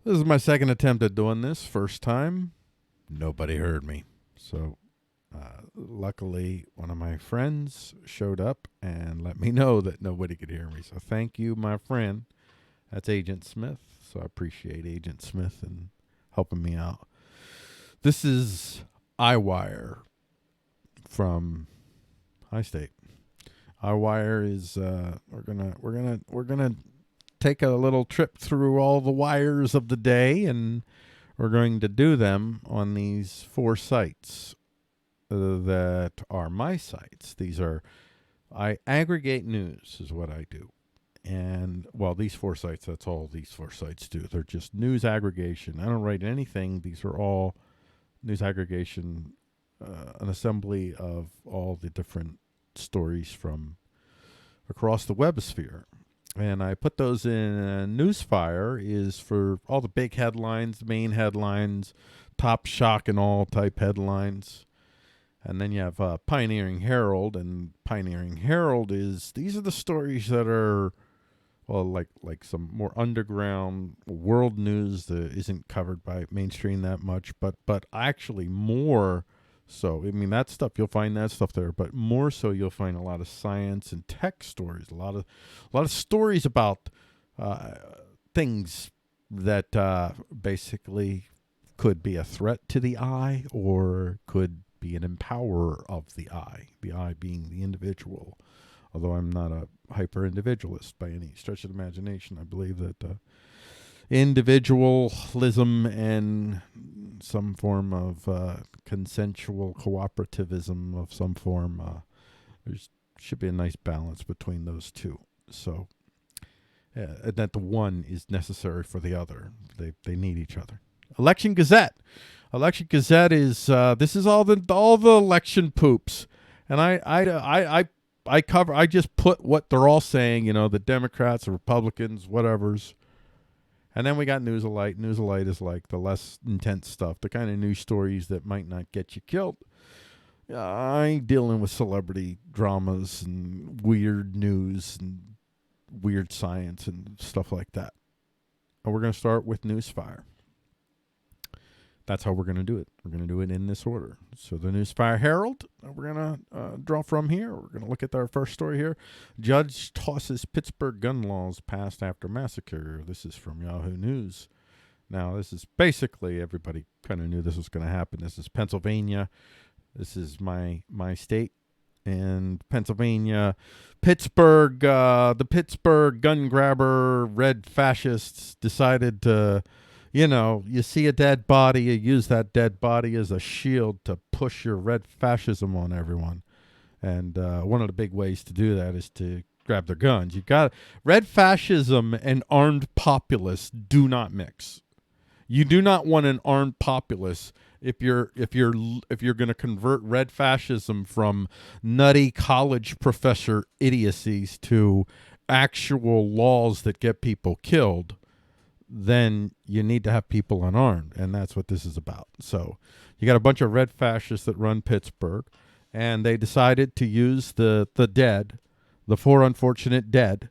This is my second attempt at doing this. First time, nobody heard me. So, luckily, one of my friends showed up and let me know that nobody could hear me. So, thank you, my friend. That's Agent Smith. So, I appreciate Agent Smith and helping me out. This is iWire from High State. iWire is we're gonna take a little trip through all the wires of the day, and we're going to do them on these four sites that are my sites. These are, I aggregate news, is what I do. And, well, these four sites, that's all these four sites do. They're just news aggregation. I don't write anything. These are all news aggregation, an assembly of all the different stories from across the webosphere. And I put those in. Newsfire is for all the big headlines, main headlines, top shock and all type headlines. And then you have Pioneering Herald, and Pioneering Herald is, these are the stories that are, well, like some more underground world news that isn't covered by mainstream that much, but actually more so. I mean, that stuff, you'll find that stuff there, but more so you'll find a lot of science and tech stories, a lot of stories about uh, things that basically could be a threat to the eye or could be an empowerer of the eye being the individual. Although I'm not a hyper individualist by any stretch of the imagination, I believe that individualism and some form of consensual cooperativism of some form, there should be a nice balance between those two. So, and that the one is necessary for the other. They need each other. Election Gazette. Election Gazette is this is all the election poops, and I cover. I just put what they're all saying. You know, the Democrats, the Republicans, whatever's. And then we got News Alite. News Alite is like the less intense stuff, the kind of news stories that might not get you killed. I ain't dealing with celebrity dramas and weird news and weird science and stuff like that. And we're going to start with Newsfire. That's how we're going to do it. We're going to do it in this order. So the Newsfire Herald, we're going to draw from here. We're going to look at our first story here. Judge tosses Pittsburgh gun laws passed after massacre. This is from Yahoo News. Now, this is basically, everybody kind of knew this was going to happen. This is Pennsylvania. This is my state. And Pennsylvania, Pittsburgh, the Pittsburgh gun grabber, red fascists decided to, you know, you see a dead body, you use that dead body as a shield to push your red fascism on everyone. And one of the big ways to do that is to grab their guns. You got red fascism and armed populace do not mix. You do not want an armed populace if you're going to convert red fascism from nutty college professor idiocies to actual laws that get people killed. Then you need to have people unarmed, and that's what this is about. So you got a bunch of red fascists that run Pittsburgh, and they decided to use the dead, the four unfortunate dead,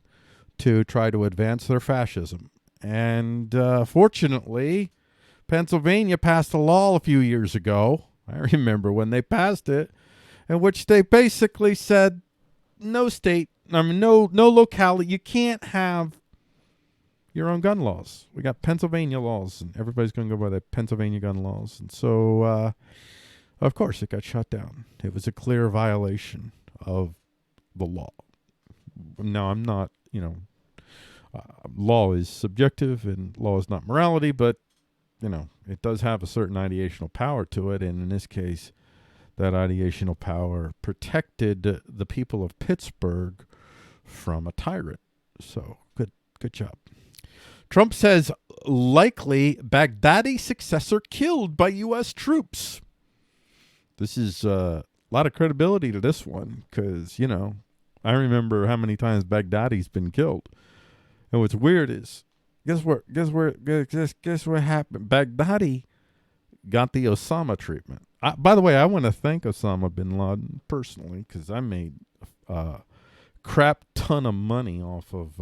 to try to advance their fascism. And fortunately, Pennsylvania passed a law a few years ago. I remember when they passed it, in which they basically said, no state, no locality, you can't have your own gun laws. We got Pennsylvania laws, and everybody's going to go by the Pennsylvania gun laws. And so, of course, it got shut down. It was a clear violation of the law. Now, I'm not, law is subjective and law is not morality, but, it does have a certain ideational power to it. And in this case, that ideational power protected the people of Pittsburgh from a tyrant. So, good job. Trump says likely Baghdadi successor killed by U.S. troops. This is a lot of credibility to this one because, I remember how many times Baghdadi's been killed. And what's weird is, guess what happened? Baghdadi got the Osama treatment. By the way, I want to thank Osama bin Laden personally because I made a crap ton of money off of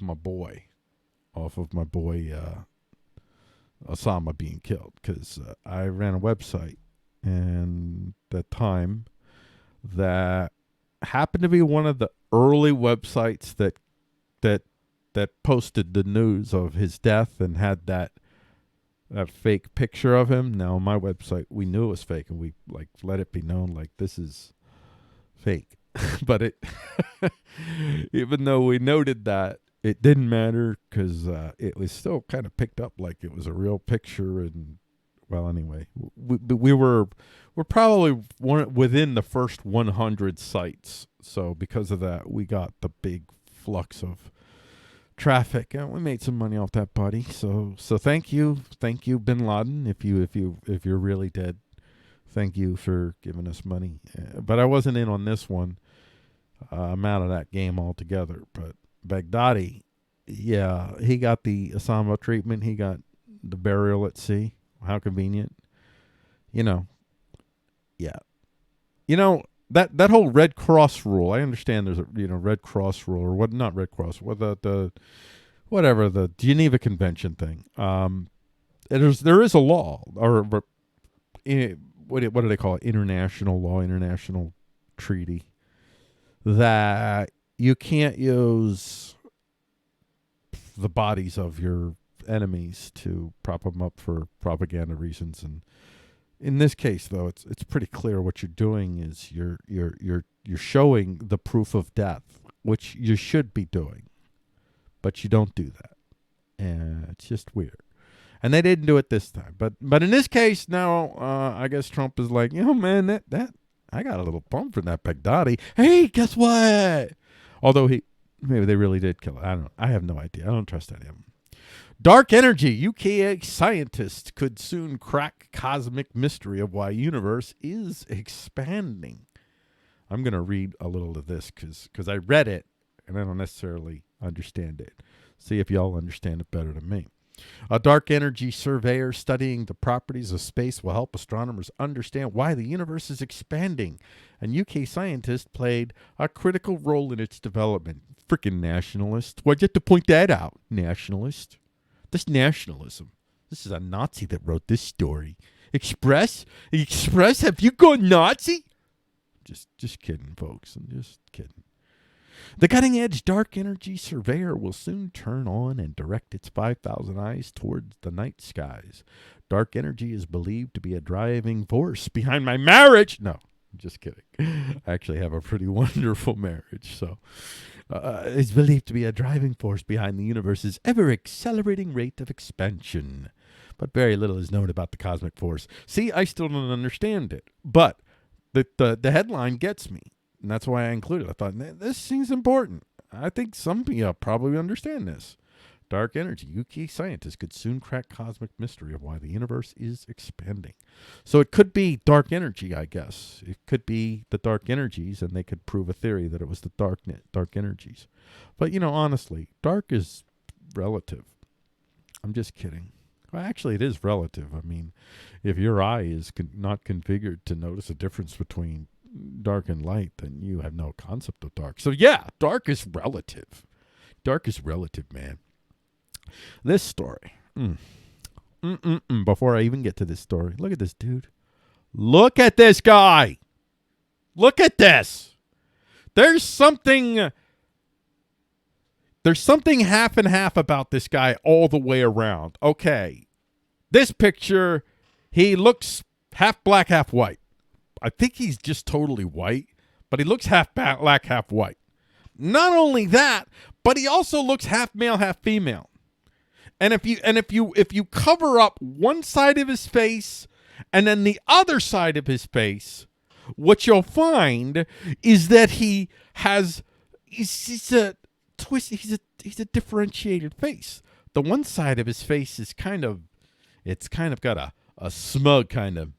my boy. off of my boy Osama being killed, because I ran a website, and that time that happened to be one of the early websites that posted the news of his death and had that fake picture of him. Now, on my website, we knew it was fake, and we like let it be known like this is fake. But it, even though we noted that, it didn't matter, because it was still kind of picked up like it was a real picture. And well, anyway, we're probably within the first 100 sites. So because of that, we got the big flux of traffic, and we made some money off that, buddy. So thank you, Bin Laden. If you're really dead, thank you for giving us money. But I wasn't in on this one. I'm out of that game altogether. But Baghdadi, yeah, he got the Osama treatment. He got the burial at sea. How convenient. Yeah. That whole Red Cross rule. I understand there's a Red Cross rule, or what? Not Red Cross. What the whatever, the Geneva Convention thing. There is a law, or what do they call it? International law, international treaty, that you can't use the bodies of your enemies to prop them up for propaganda reasons. And in this case, though, it's pretty clear what you're doing is you're showing the proof of death, which you should be doing, but you don't do that, and it's just weird. And they didn't do it this time, but in this case now, I guess Trump is like, man, that I got a little bump from that Baghdadi. Hey, guess what? Although maybe they really did kill it. I don't know. I have no idea. I don't trust any of them. Dark energy. UK scientists could soon crack cosmic mystery of why universe is expanding. I'm going to read a little of this because I read it and I don't necessarily understand it. See if y'all understand it better than me. A dark energy surveyor studying the properties of space will help astronomers understand why the universe is expanding. And UK scientists played a critical role in its development. Freaking nationalist. Why'd you have to point that out, nationalist? This nationalism. This is a Nazi that wrote this story. Express? Have you gone Nazi? Just kidding, folks. I'm just kidding. The cutting-edge dark energy surveyor will soon turn on and direct its 5,000 eyes towards the night skies. Dark energy is believed to be a driving force behind my marriage. No, I'm just kidding. I actually have a pretty wonderful marriage, so it's believed to be a driving force behind the universe's ever-accelerating rate of expansion. But very little is known about the cosmic force. See, I still don't understand it, but the headline gets me. And that's why I included it. I thought, this seems important. I think some people probably understand this. Dark energy. UK scientists could soon crack cosmic mystery of why the universe is expanding. So it could be dark energy, I guess. It could be the dark energies, and they could prove a theory that it was the dark energies. But, honestly, dark is relative. I'm just kidding. Well, actually, it is relative. I mean, if your eye is not configured to notice a difference between dark and light, then you have no concept of dark. So yeah, dark is relative. Dark is relative, man. This story. Before I even get to this story, look at this dude. Look at this guy. Look at this. There's something half and half about this guy all the way around. Okay. This picture, he looks half black, half white. I think he's just totally white, but he looks half black, half white. Not only that, but he also looks half male, half female. And if you cover up one side of his face and then the other side of his face, what you'll find is that he's a differentiated face. The one side of his face is kind of got a smug kind of.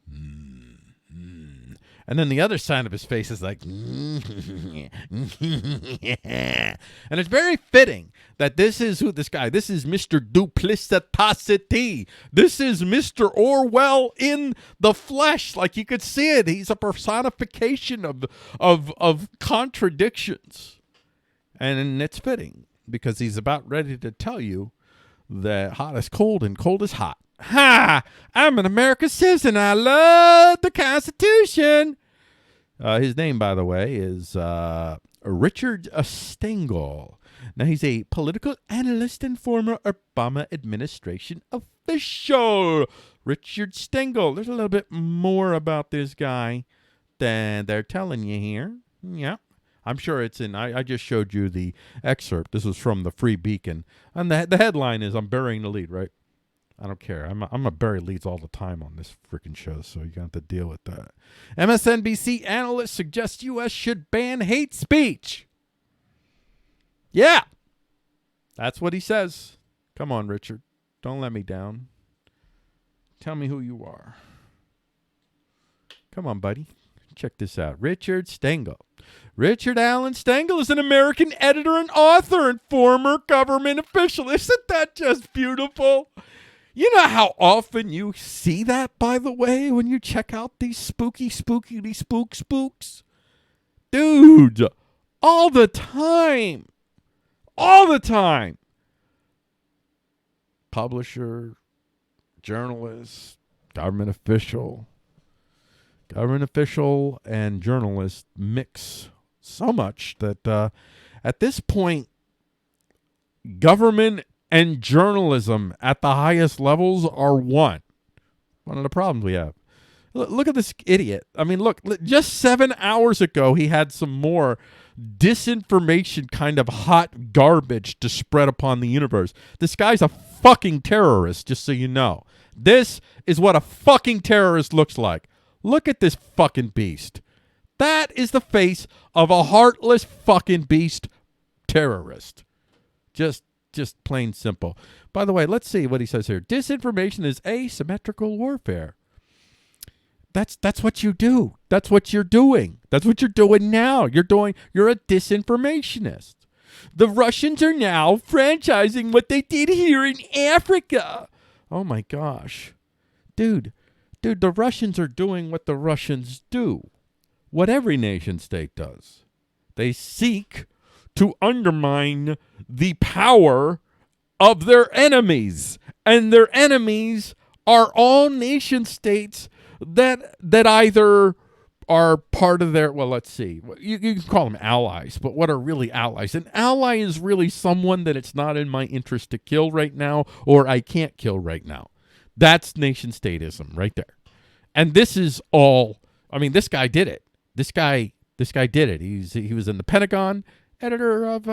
And then the other side of his face is like, and it's very fitting that this is this is Mr. Duplicitosity. This is Mr. Orwell in the flesh. Like you could see it. He's a personification of contradictions. And it's fitting because he's about ready to tell you that hot is cold and cold is hot. Ha! I'm an American citizen. I love the Constitution. His name, by the way, is Richard Stengel. Now, he's a political analyst and former Obama administration official. Richard Stengel. There's a little bit more about this guy than they're telling you here. Yeah. I'm sure it's in, I just showed you the excerpt. This is from the Free Beacon. And the headline is, I'm burying the lead, right? I don't care. I'm going to bury leads all the time on this freaking show, so you're going to have to deal with that. MSNBC analyst suggests U.S. should ban hate speech. Yeah. That's what he says. Come on, Richard. Don't let me down. Tell me who you are. Come on, buddy. Check this out. Richard Stengel. Richard Allen Stengel is an American editor and author and former government official. Isn't that just beautiful? You know how often you see that, by the way, when you check out these spooks? Dude, all the time. All the time. Publisher, journalist, government official and journalist mix so much that at this point, government and journalism at the highest levels are one. One of the problems we have. Look at this idiot. I mean, look, just 7 hours ago, he had some more disinformation kind of hot garbage to spread upon the universe. This guy's a fucking terrorist, just so you know. This is what a fucking terrorist looks like. Look at this fucking beast. That is the face of a heartless fucking beast terrorist. Just plain simple. By the way, let's see what he says here. Disinformation is asymmetrical warfare. That's what you do. That's what you're doing. That's what you're doing now. You're a disinformationist. The Russians are now franchising what they did here in Africa. Oh my gosh. Dude, the Russians are doing what the Russians do. What every nation state does. They seek to undermine the power of their enemies. And their enemies are all nation states that either are part of their, well, let's see. You can call them allies, but what are really allies? An ally is really someone that it's not in my interest to kill right now, or I can't kill right now. That's nation statism right there. And this is all, I mean, this guy did it. This guy did it. He was in the Pentagon, editor of,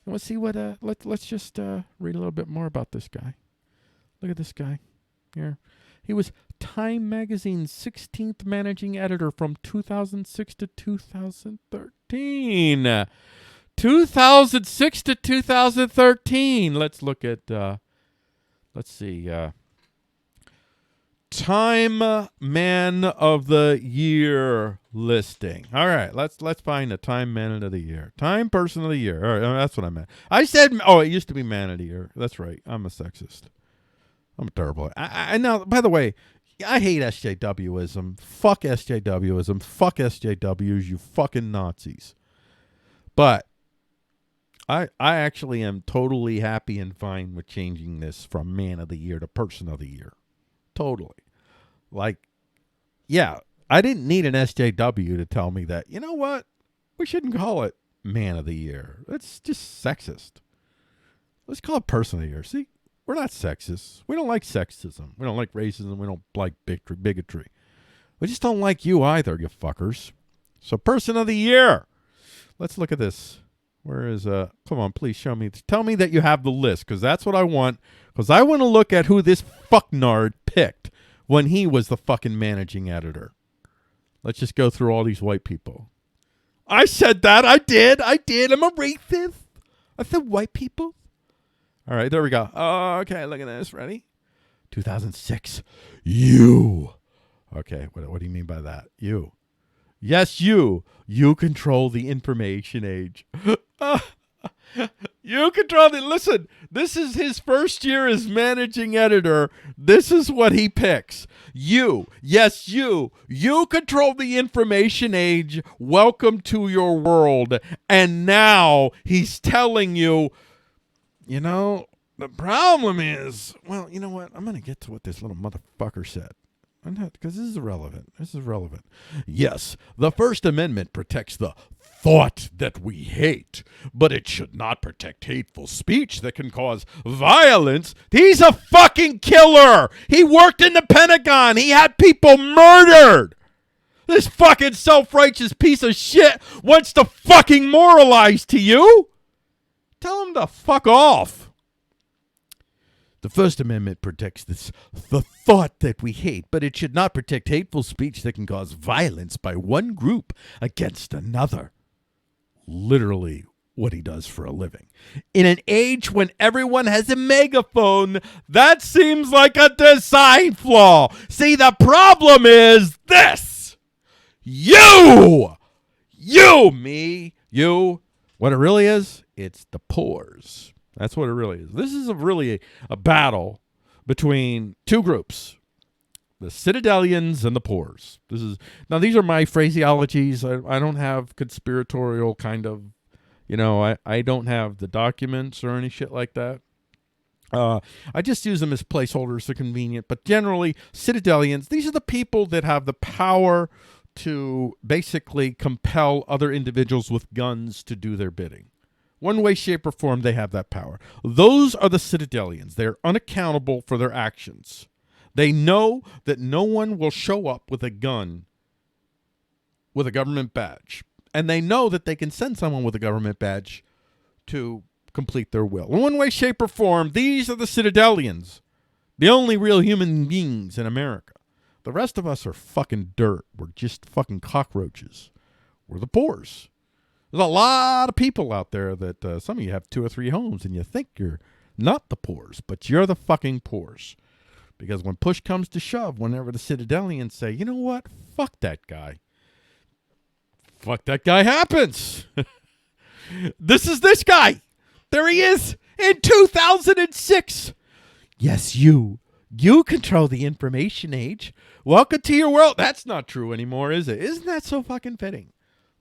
let's see what, let's just read a little bit more about this guy. Look at this guy here. He was Time Magazine's 16th managing editor from 2006 to 2013. 2006 to 2013. Let's look at, let's see, Time Man of the Year listing. All right, let's find a Time Man of the Year. Time Person of the Year. All right, that's what I meant. I said, it used to be Man of the Year. That's right. I'm a sexist. I'm terrible. I now, by the way, I hate SJWism. Fuck SJWism. Fuck SJWs, you fucking Nazis. But I actually am totally happy and fine with changing this from Man of the Year to Person of the Year. Totally. Like, yeah, I didn't need an SJW to tell me that, you know what? We shouldn't call it Man of the Year. That's just sexist. Let's call it Person of the Year. See? We're not sexist. We don't like sexism. We don't like racism. We don't like bigotry. We just don't like you either, you fuckers. So Person of the Year. Let's look at this. Where is, come on, please show me. Tell me that you have the list, because that's what I want. Because I want to look at who this fucknard picked when he was the fucking managing editor. Let's just go through all these white people. I said that. I did. I'm a racist. I said white people. All right, there we go. Oh, okay, look at this. Ready? 2006. You. Okay, what do you mean by that? You. Yes, you. You control the information age. You control the... Listen, this is his first year as managing editor. This is what he picks. You. Yes, you. You control the information age. Welcome to your world. And now he's telling you... You know, The problem is, well, you know what? I'm going to get to what this little motherfucker said. Because this is irrelevant. Yes, the First Amendment protects the thought that we hate, but it should not protect hateful speech that can cause violence. He's a fucking killer. He worked in the Pentagon. He had people murdered. This fucking self-righteous piece of shit wants to fucking moralize to you. Tell him to fuck off. The First Amendment protects the thought that we hate, but it should not protect hateful speech that can cause violence by one group against another. Literally what he does for a living. In an age when everyone has a megaphone, that seems like a design flaw. See, the problem is this. You, me, you. What it really is, it's the pores. That's what it really is. This is really a battle between two groups, the Citadelians and the Poors. Now these are my phraseologies. I don't have conspiratorial kind of, I don't have the documents or any shit like that. I just use them as placeholders. They're convenient. But generally, Citadelians, these are the people that have the power to basically compel other individuals with guns to do their bidding. One way, shape, or form, they have that power. Those are the Citadelians. They're unaccountable for their actions. They know that no one will show up with a gun with a government badge. And they know that they can send someone with a government badge to complete their will. In one way, shape, or form, these are the Citadelians. The only real human beings in America. The rest of us are fucking dirt. We're just fucking cockroaches. We're the Poors. There's a lot of people out there that some of you have 2 or 3 homes and you think you're not the Poors, but you're the fucking Poors. Because when push comes to shove, whenever the Citadelians say, you know what, fuck that guy. Fuck that guy happens. This is this guy. There he is in 2006. Yes, you. You control the information age. Welcome to your world. That's not true anymore, is it? Isn't that so fucking fitting?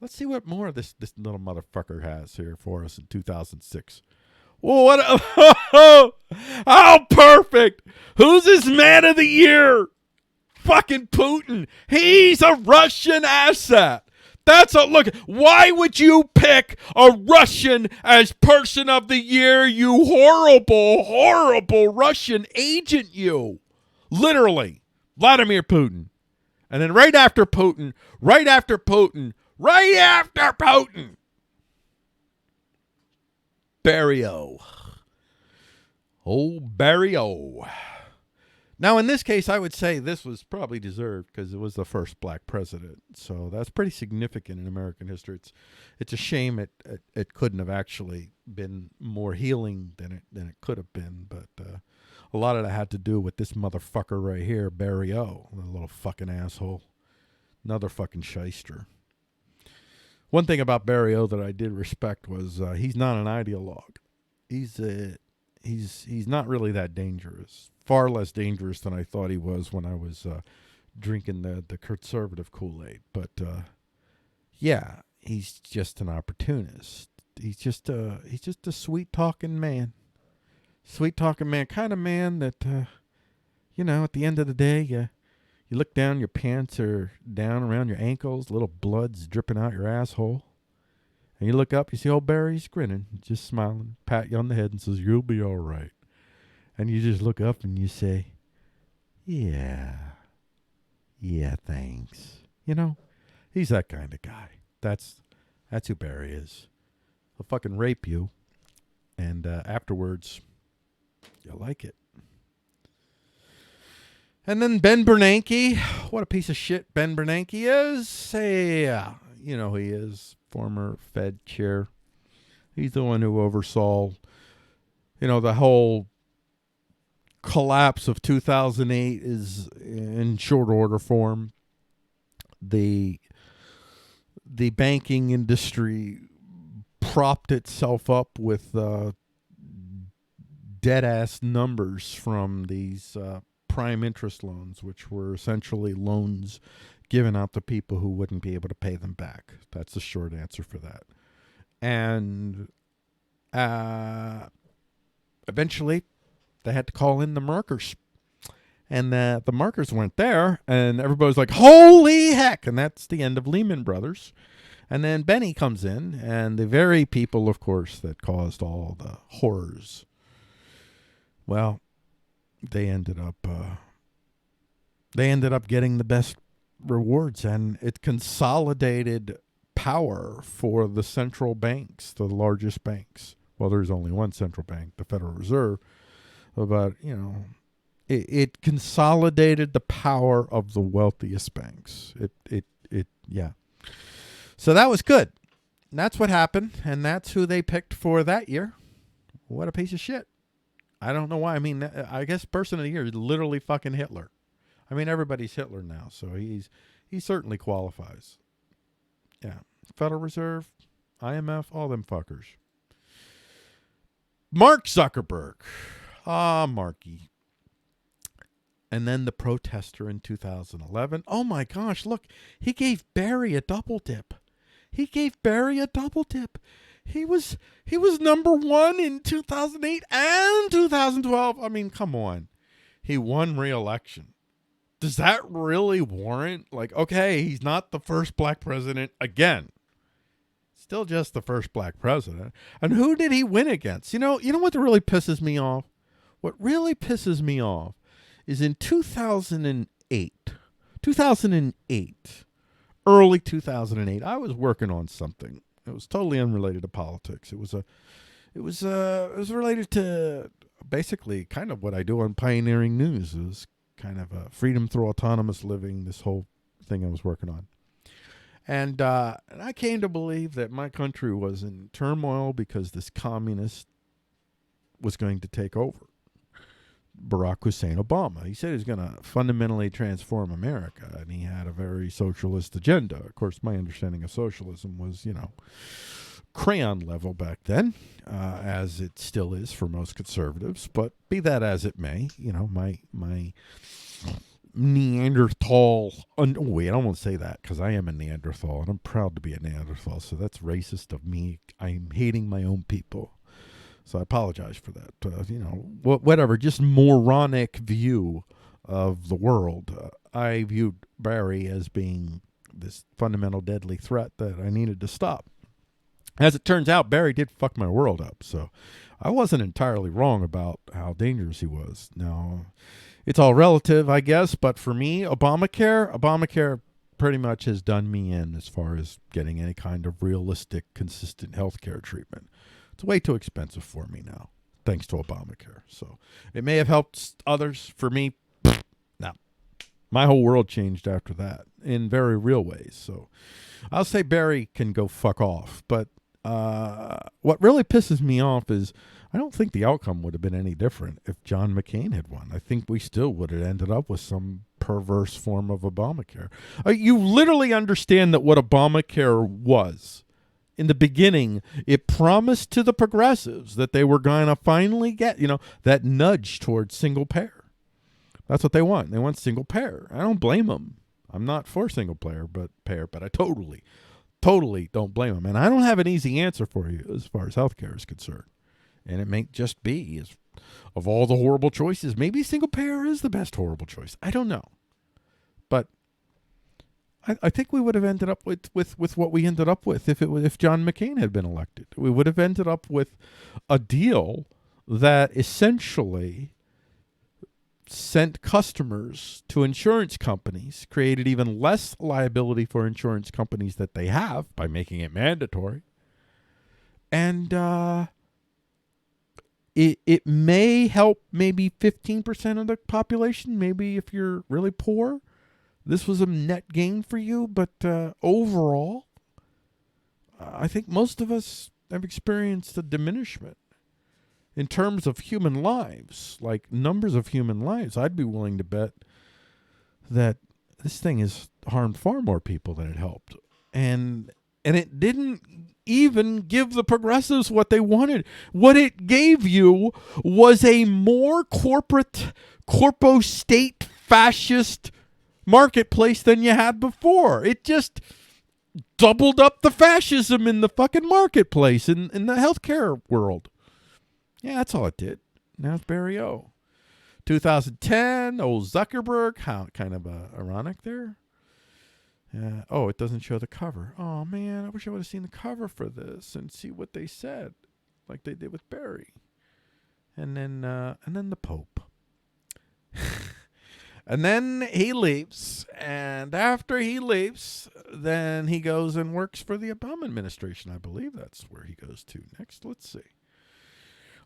Let's see what more this little motherfucker has here for us in 2006. What? How perfect! Who's his man of the year? Fucking Putin. He's a Russian asset. Look. Why would you pick a Russian as person of the year? You horrible, horrible Russian agent. You, literally, Vladimir Putin, and then right after Putin. Barrio. Oh, Barrio. Now, in this case, I would say this was probably deserved because it was the first black president. So that's pretty significant in American history. It's a shame it couldn't have actually been more healing than it could have been. But a lot of that had to do with this motherfucker right here, Barrio, the little fucking asshole. Another fucking shyster. One thing about Barrio that I did respect was he's not an ideologue. He's not really that dangerous. Far less dangerous than I thought he was when I was drinking the conservative Kool-Aid. But yeah, he's just an opportunist. He's just a sweet talking man. Sweet talking man, kind of man that at the end of the day, you look down, your pants are down around your ankles, little blood's dripping out your asshole. And you look up, you see old Barry's grinning, just smiling, pat you on the head and says, you'll be all right. And you just look up and you say, yeah, thanks. He's that kind of guy. That's who Barry is. He'll fucking rape you. And afterwards, you'll like it. And then Ben Bernanke, what a piece of shit Ben Bernanke is. Yeah, you know who he is, former Fed chair. He's the one who oversaw, the whole collapse of 2008 is in short order form. The banking industry propped itself up with dead-ass numbers from these prime interest loans, which were essentially loans given out to people who wouldn't be able to pay them back. That's the short answer for that. And eventually they had to call in the markers. And the markers weren't there, and everybody's like, holy heck! And that's the end of Lehman Brothers. And then Benny comes in, and the very people, of course, that caused all the horrors, well, they ended up getting the best rewards, and it consolidated power for the central banks, the largest banks. Well, there's only one central bank, the Federal Reserve, but, it consolidated the power of the wealthiest banks. Yeah. So that was good. And that's what happened, and that's who they picked for that year. What a piece of shit. I don't know why. I mean, I guess person of the year is literally fucking Hitler. I mean, everybody's Hitler now, so he certainly qualifies. Yeah. Federal Reserve, IMF, all them fuckers. Mark Zuckerberg. Marky. And then the protester in 2011. Oh my gosh, look, he gave Barry a double dip. He was number one in 2008 and 2012. I mean, come on. He won re-election. Does that really warrant, okay, he's not the first black president again. Still just the first black president. And who did he win against? You know what really pisses me off? What really pisses me off is in 2008, early 2008, I was working on something. It was totally unrelated to politics. It was related to basically kind of what I do on Pioneering News. It was kind of a freedom through autonomous living, this whole thing I was working on. And I came to believe that my country was in turmoil because this communist was going to take over. Barack Hussein Obama. He said he was going to fundamentally transform America, and he had a very socialist agenda. Of course, my understanding of socialism was, crayon level back then, as it still is for most conservatives. But be that as it may, my Neanderthal. Wait, I don't want to say that because I am a Neanderthal, and I'm proud to be a Neanderthal. So that's racist of me. I'm hating my own people. So I apologize for that. Whatever, just moronic view of the world. I viewed Barry as being this fundamental deadly threat that I needed to stop. As it turns out, Barry did fuck my world up. So I wasn't entirely wrong about how dangerous he was. Now, it's all relative, I guess. But for me, Obamacare pretty much has done me in as far as getting any kind of realistic, consistent health care treatment. It's way too expensive for me now, thanks to Obamacare. So it may have helped others. For me, no. My whole world changed after that in very real ways. So I'll say Barry can go fuck off. But what really pisses me off is I don't think the outcome would have been any different if John McCain had won. I think we still would have ended up with some perverse form of Obamacare. You literally understand that what Obamacare was. In the beginning, it promised to the progressives that they were going to finally get, that nudge towards single payer. That's what they want. They want single payer. I don't blame them. I'm not for single payer, but I totally don't blame them. And I don't have an easy answer for you as far as healthcare is concerned. And it may just be, of all the horrible choices, maybe single payer is the best horrible choice. I don't know. But I think we would have ended up with what we ended up with if John McCain had been elected. We would have ended up with a deal that essentially sent customers to insurance companies, created even less liability for insurance companies that they have by making it mandatory. And it may help maybe 15% of the population, maybe if you're really poor. This was a net gain for you, but overall, I think most of us have experienced a diminishment in terms of human lives, like numbers of human lives. I'd be willing to bet that this thing has harmed far more people than it helped. And it didn't even give the progressives what they wanted. What it gave you was a more corpo-state fascist marketplace than you had before. It just doubled up the fascism in the fucking marketplace in the healthcare world. Yeah, that's all it did. Now it's Barry O. 2010, old Zuckerberg. How kind of ironic there. It doesn't show the cover. Oh, man, I wish I would have seen the cover for this and see what they said, like they did with Barry. And then the Pope. And then he leaves. And after he leaves, then he goes and works for the Obama administration. I believe that's where he goes to next. Let's see.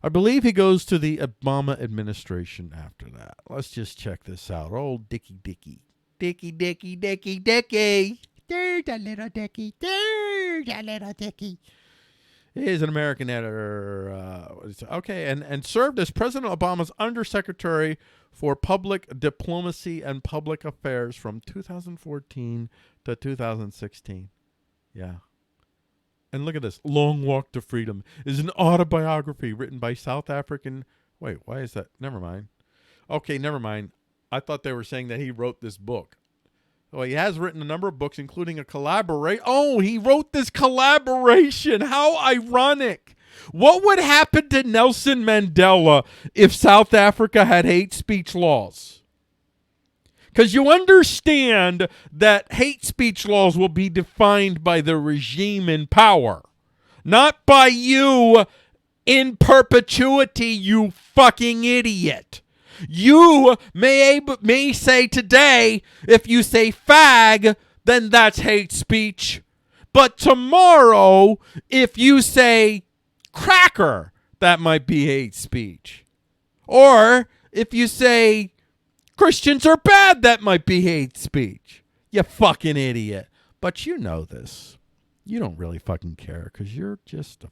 I believe he goes to the Obama administration after that. Let's just check this out. Old Dicky. There's a little Dicky. He's an American editor. And served as President Obama's undersecretary for public diplomacy and public affairs from 2014 to 2016. Yeah. And look at this. Long Walk to Freedom is an autobiography written by South African. Wait, why is that? Never mind. Okay, never mind. I thought they were saying that he wrote this book. Well, he has written a number of books, including a collaboration. Oh, he wrote this collaboration. How ironic. What would happen to Nelson Mandela if South Africa had hate speech laws? Because you understand that hate speech laws will be defined by the regime in power, not by you in perpetuity, you fucking idiot. You may say today, if you say fag, then that's hate speech. But tomorrow, if you say cracker, that might be hate speech. Or if you say Christians are bad, that might be hate speech. You fucking idiot. But you know this. You don't really fucking care because you're just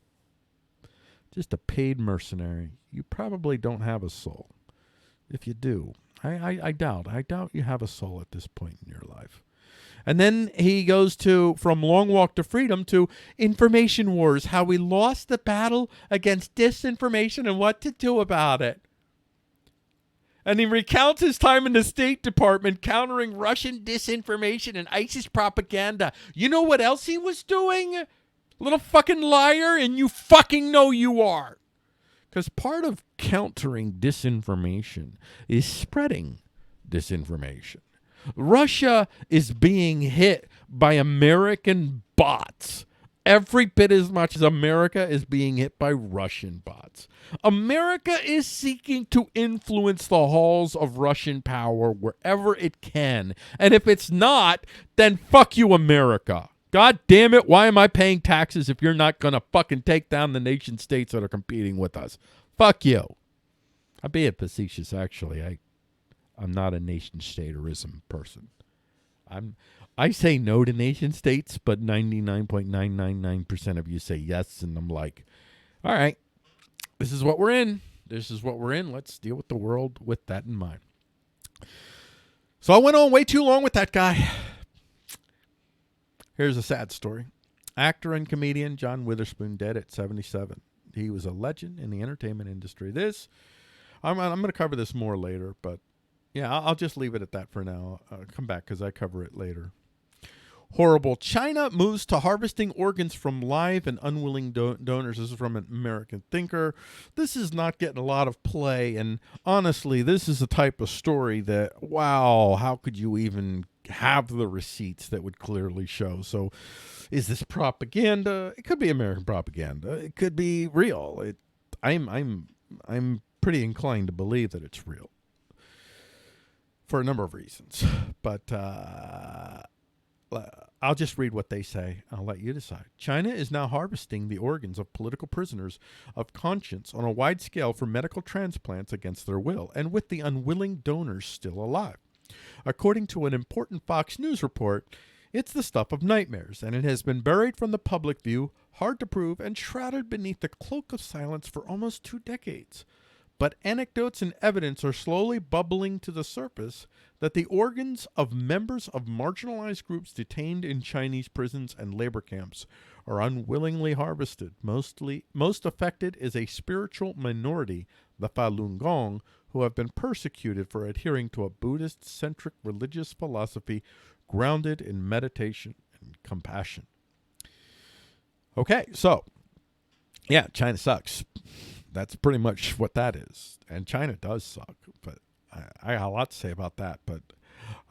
a paid mercenary. You probably don't have a soul. If you do, I doubt you have a soul at this point in your life. And then he goes from Long Walk to Freedom to Information Wars, how we lost the battle against disinformation and what to do about it. And he recounts his time in the State Department countering Russian disinformation and ISIS propaganda. You know what else he was doing? Little fucking liar, and you fucking know you are. Because part of countering disinformation is spreading disinformation. Russia is being hit by American bots every bit as much as America is being hit by Russian bots. America is seeking to influence the halls of Russian power wherever it can. And if it's not, then fuck you, America. God damn it, why am I paying taxes if you're not going to fucking take down the nation states that are competing with us? Fuck you. I'm being facetious, actually. I'm not a nation staterism person. I say no to nation states, but 99.999% of you say yes, and I'm like, all right, this is what we're in. Let's deal with the world with that in mind. So I went on way too long with that guy. Here's a sad story. Actor and comedian John Witherspoon dead at 77. He was a legend in the entertainment industry. I'm going to cover this more later, but yeah, I'll just leave it at that for now. Come back because I cover it later. Horrible. China moves to harvesting organs from live and unwilling donors. This is from an American thinker. This is not getting a lot of play, and honestly, this is the type of story that, wow, how could you even have the receipts that would clearly show? So is this propaganda? It could be American propaganda. It could be real. I'm pretty inclined to believe that it's real for a number of reasons, but I'll just read what they say. I'll let you decide. China is now harvesting the organs of political prisoners of conscience on a wide scale for medical transplants against their will and with the unwilling donors still alive. According to an important Fox News report, it's the stuff of nightmares, and it has been buried from the public view, hard to prove, and shrouded beneath the cloak of silence for almost 2 decades. But anecdotes and evidence are slowly bubbling to the surface that the organs of members of marginalized groups detained in Chinese prisons and labor camps are unwillingly harvested. Most affected is a spiritual minority, the Falun Gong, who have been persecuted for adhering to a Buddhist-centric religious philosophy grounded in meditation and compassion. Okay, so, yeah, China sucks. That's pretty much what that is. And China does suck, but I got a lot to say about that, but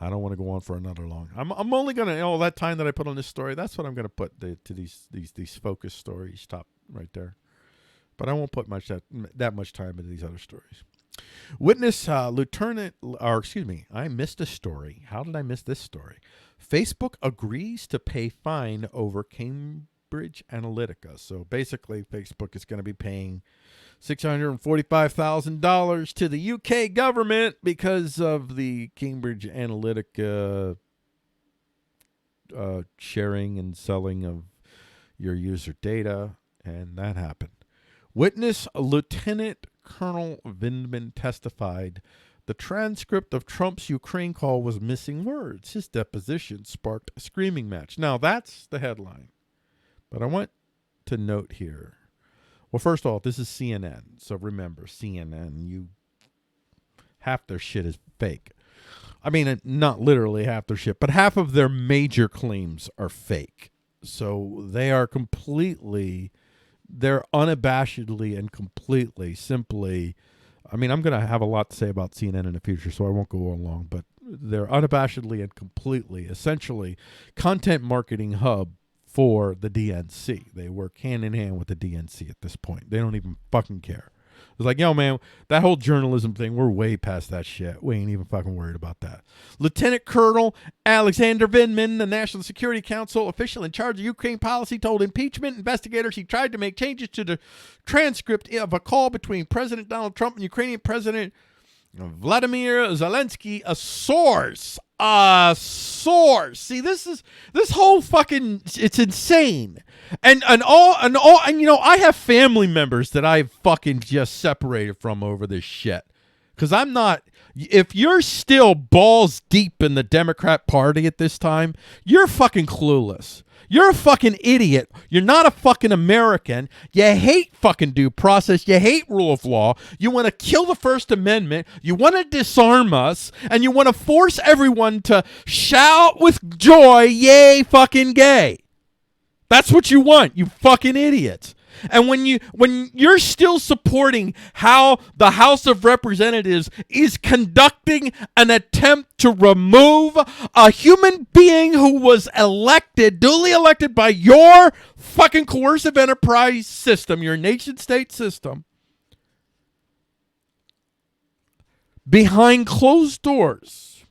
I don't want to go on for another long. I'm only gonna, all that time that I put on this story, that's what I'm gonna put to these focus stories, top right there. But I won't put that much time into these other stories. Witness I missed a story. How did I miss this story? Facebook agrees to pay fine over Cambridge Analytica. So basically, Facebook is going to be paying $645,000 to the UK government because of the Cambridge Analytica sharing and selling of your user data, and that happened. Witness Lieutenant Colonel Vindman testified the transcript of Trump's Ukraine call was missing words. His deposition sparked a screaming match. Now, that's the headline. But I want to note here. Well, first of all, this is CNN. So remember, CNN, half their shit is fake. I mean, not literally half their shit, but half of their major claims are fake. So they're unabashedly and completely simply, I mean, I'm going to have a lot to say about CNN in the future, so I won't go on long, but they're unabashedly and completely, essentially, content marketing hub for the DNC. They work hand in hand with the DNC at this point. They don't even fucking care. It's like, yo, man, that whole journalism thing, we're way past that shit. We ain't even fucking worried about that. Lieutenant Colonel Alexander Vindman, the National Security Council official in charge of Ukraine policy, told impeachment investigators he tried to make changes to the transcript of a call between President Donald Trump and Ukrainian President Vladimir Zelensky, a source. See, this whole fucking, it's insane. And you know, I have family members that I've fucking just separated from over this shit. Cause I'm not, if you're still balls deep in the Democrat Party at this time, you're fucking clueless. You're a fucking idiot. You're not a fucking American. You hate fucking due process. You hate rule of law. You want to kill the First Amendment. You want to disarm us. And you want to force everyone to shout with joy, yay, fucking gay. That's what you want, you fucking idiots. And when you're still supporting how the House of Representatives is conducting an attempt to remove a human being who was duly elected by your fucking coercive enterprise system, your nation-state system, behind closed doors,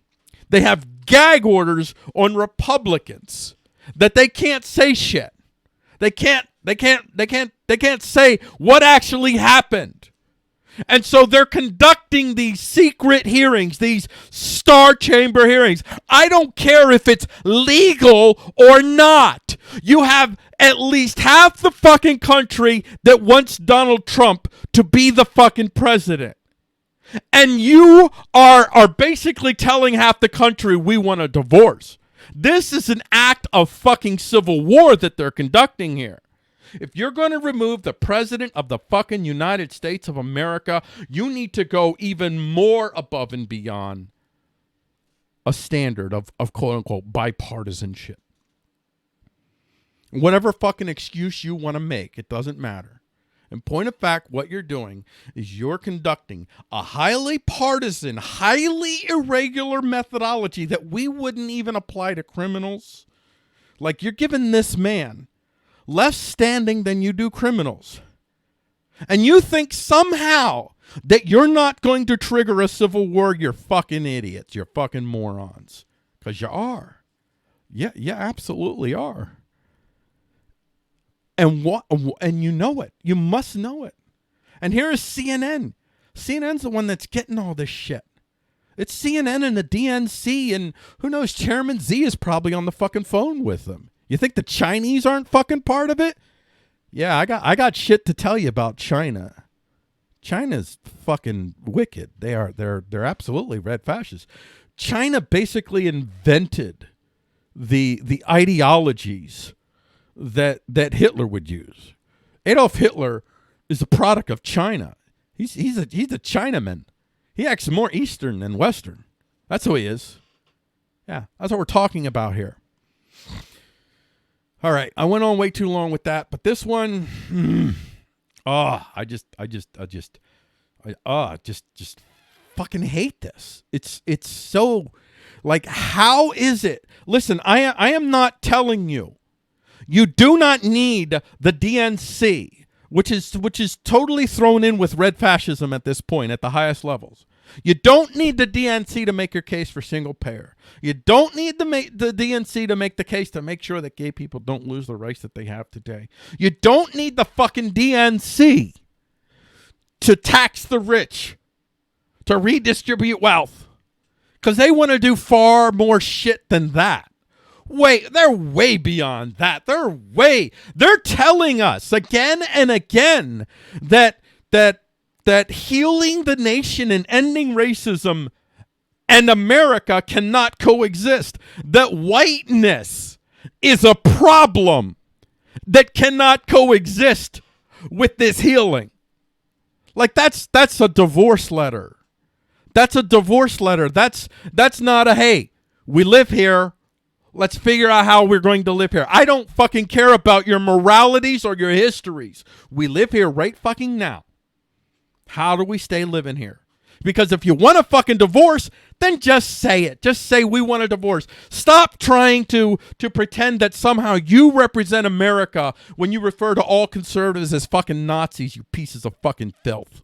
they have gag orders on Republicans that they can't say shit. They can't say what actually happened. And so they're conducting these secret hearings, these star chamber hearings. I don't care if it's legal or not. You have at least half the fucking country that wants Donald Trump to be the fucking president. And you are basically telling half the country we want a divorce. This is an act of fucking civil war that they're conducting here. If you're going to remove the president of the fucking United States of America, you need to go even more above and beyond a standard of quote-unquote bipartisanship. Whatever fucking excuse you want to make, it doesn't matter. In point of fact, what you're doing is you're conducting a highly partisan, highly irregular methodology that we wouldn't even apply to criminals. Like, you're giving this man less standing than you do criminals. And you think somehow that you're not going to trigger a civil war. You're fucking idiots. You're fucking morons. Because you are. Yeah, you absolutely are. And you know it. You must know it. And here is CNN. CNN's the one that's getting all this shit. It's CNN and the DNC, and who knows, Chairman Z is probably on the fucking phone with them. You think the Chinese aren't fucking part of it? Yeah, I got shit to tell you about China. China's fucking wicked. They're absolutely red fascists. China basically invented the ideologies that Hitler would use. Adolf Hitler is a product of China. He's a Chinaman. He acts more Eastern than Western. That's who he is. Yeah, that's what we're talking about here. All right, I went on way too long with that, but this one, Just fucking hate this. It's so, like, how is it? Listen, I am not telling you. You do not need the DNC, which is totally thrown in with red fascism at this point at the highest levels. You don't need the DNC to make your case for single payer. You don't need the DNC to make the case to make sure that gay people don't lose the rights that they have today. You don't need the fucking DNC to tax the rich, to redistribute wealth, because they want to do far more shit than that. They're way beyond that. They're telling us again and again that healing the nation and ending racism and America cannot coexist. That whiteness is a problem that cannot coexist with this healing. Like, that's a divorce letter. That's a divorce letter. That's not a, hey, we live here, let's figure out how we're going to live here. I don't fucking care about your moralities or your histories. We live here right fucking now. How do we stay living here? Because if you want a fucking divorce, then just say it. Just say we want a divorce. Stop trying to pretend that somehow you represent America when you refer to all conservatives as fucking Nazis, you pieces of fucking filth.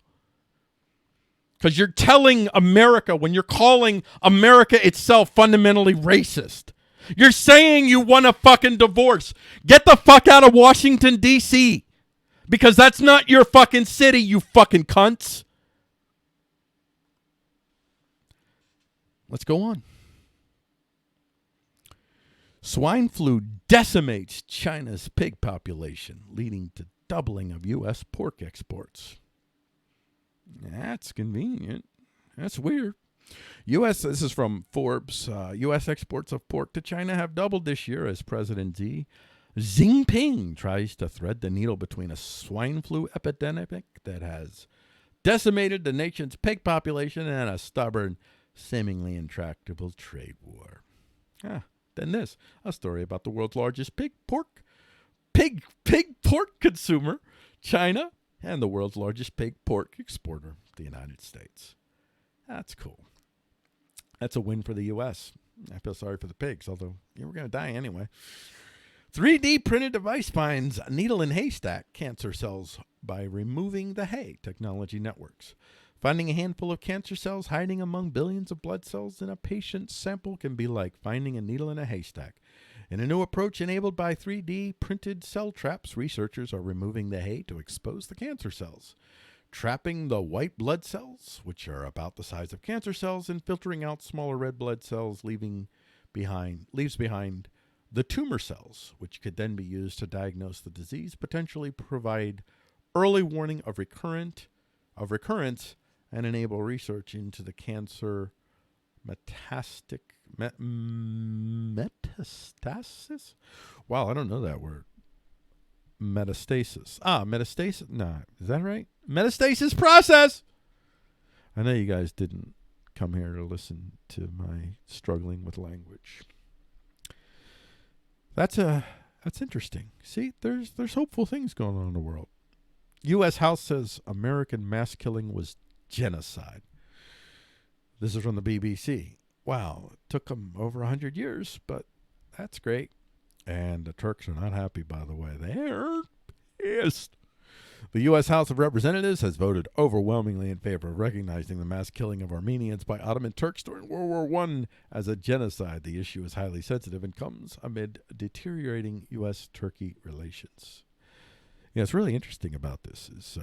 Because you're telling America, when you're calling America itself fundamentally racist, you're saying you want a fucking divorce. Get the fuck out of Washington, D.C., because that's not your fucking city, you fucking cunts. Let's go on. Swine flu decimates China's pig population, leading to doubling of U.S. pork exports. That's convenient. That's weird. this is from Forbes, U.S. exports of pork to China have doubled this year as President Xi Jinping tries to thread the needle between a swine flu epidemic that has decimated the nation's pig population and a stubborn, seemingly intractable trade war. Then this, a story about the world's largest pig pork consumer, China, and the world's largest pig pork exporter, the United States. That's cool. That's a win for the U.S. I feel sorry for the pigs, although we're going to die anyway. 3D printed device finds needle in haystack cancer cells by removing the hay, Technology Networks. Finding a handful of cancer cells hiding among billions of blood cells in a patient's sample can be like finding a needle in a haystack. In a new approach enabled by 3D printed cell traps, researchers are removing the hay to expose the cancer cells, trapping the white blood cells, which are about the size of cancer cells, and filtering out smaller red blood cells, leaves behind the tumor cells, which could then be used to diagnose the disease, potentially provide early warning of recurrence, and enable research into the cancer metastasis. Wow, I don't know that word. Metastasis. Metastasis. Nah, is that right? Metastasis process. I know you guys didn't come here to listen to my struggling with language. That's interesting. See, there's hopeful things going on in the world. U.S. House says American mass killing was genocide. This is from the BBC. Wow, it took them over 100 years, but that's great. And the Turks are not happy, by the way. They're pissed. The U.S. House of Representatives has voted overwhelmingly in favor of recognizing the mass killing of Armenians by Ottoman Turks during World War I as a genocide. The issue is highly sensitive and comes amid deteriorating U.S.-Turkey relations. What's really interesting about this is,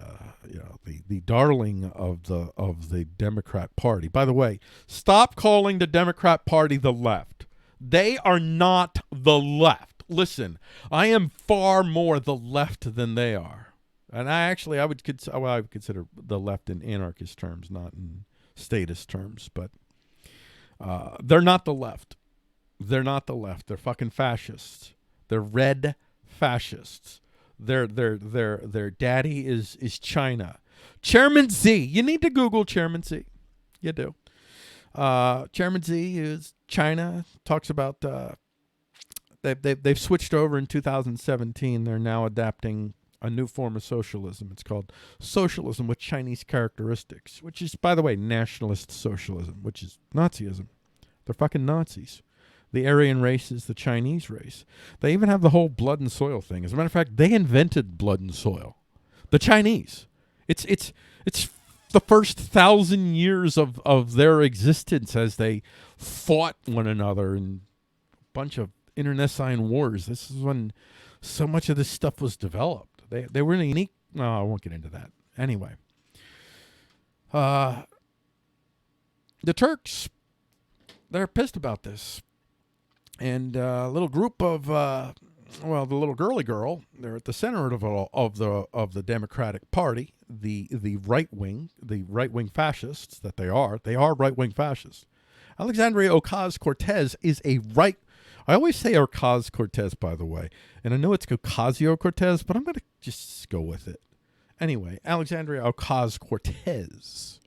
the darling of the Democrat Party. By the way, stop calling the Democrat Party the left. They are not the left. Listen, I am far more the left than they are. And I would consider the left in anarchist terms, not in statist terms. But they're not the left. They're not the left. They're fucking fascists. They're red fascists. Their daddy is China. Chairman Z. You need to Google Chairman Z. You do. Chairman Z is China. Talks about they've switched over in 2017. They're now adapting a new form of socialism. It's called socialism with Chinese characteristics, which is, by the way, nationalist socialism, which is Nazism. They're fucking Nazis. The Aryan race is the Chinese race. They even have the whole blood and soil thing. As a matter of fact, they invented blood and soil. The Chinese. It's the first 1,000 years of their existence as they fought one another in a bunch of internecine wars. This is when so much of this stuff was developed. They were unique. No, I won't get into that. Anyway. The Turks, they're pissed about this. And a little group of, the little girly girl, they're at the center of the Democratic Party, the right wing fascists that they are. They are right wing fascists. Alexandria Ocasio-Cortez is a right. I always say Ocasio-Cortez, by the way, and I know it's Ocasio-Cortez, but I'm going to just go with it. Anyway, Alexandria Ocasio-Cortez.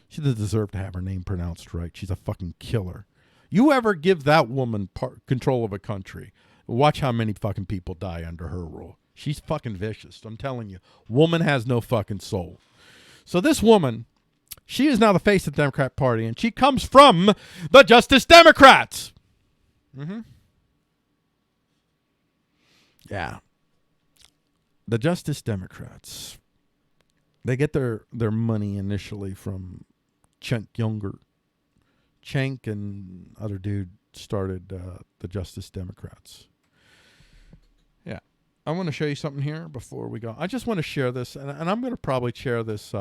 She doesn't deserve to have her name pronounced right. She's a fucking killer. You ever give that woman control of a country, watch how many fucking people die under her rule. She's fucking vicious. I'm telling you. Woman has no fucking soul. So this woman, she is now the face of the Democrat Party, and she comes from the Justice Democrats. Mm-hmm. Yeah. The Justice Democrats. They get their money initially from Cenk Younger. Cenk and other dude started the Justice Democrats. Yeah. I want to show you something here before we go. I just want to share this, and I'm going to probably share this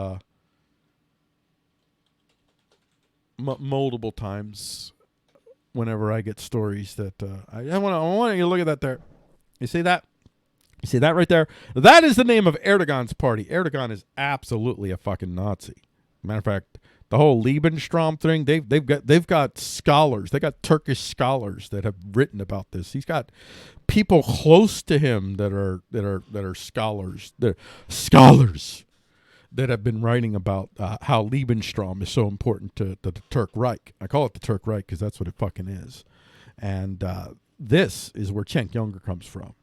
multiple times whenever I get stories that I want you to look at that there. You see that? You see that right there? That is the name of Erdogan's party. Erdogan is absolutely a fucking Nazi. Matter of fact, the whole Lebensraum thing, they've got scholars. They got Turkish scholars that have written about this. He's got people close to him that are scholars. They're scholars that have been writing about how Lebensraum is so important to the Turk Reich. I call it the Turk Reich because that's what it fucking is. And this is where Cenk Younger comes from.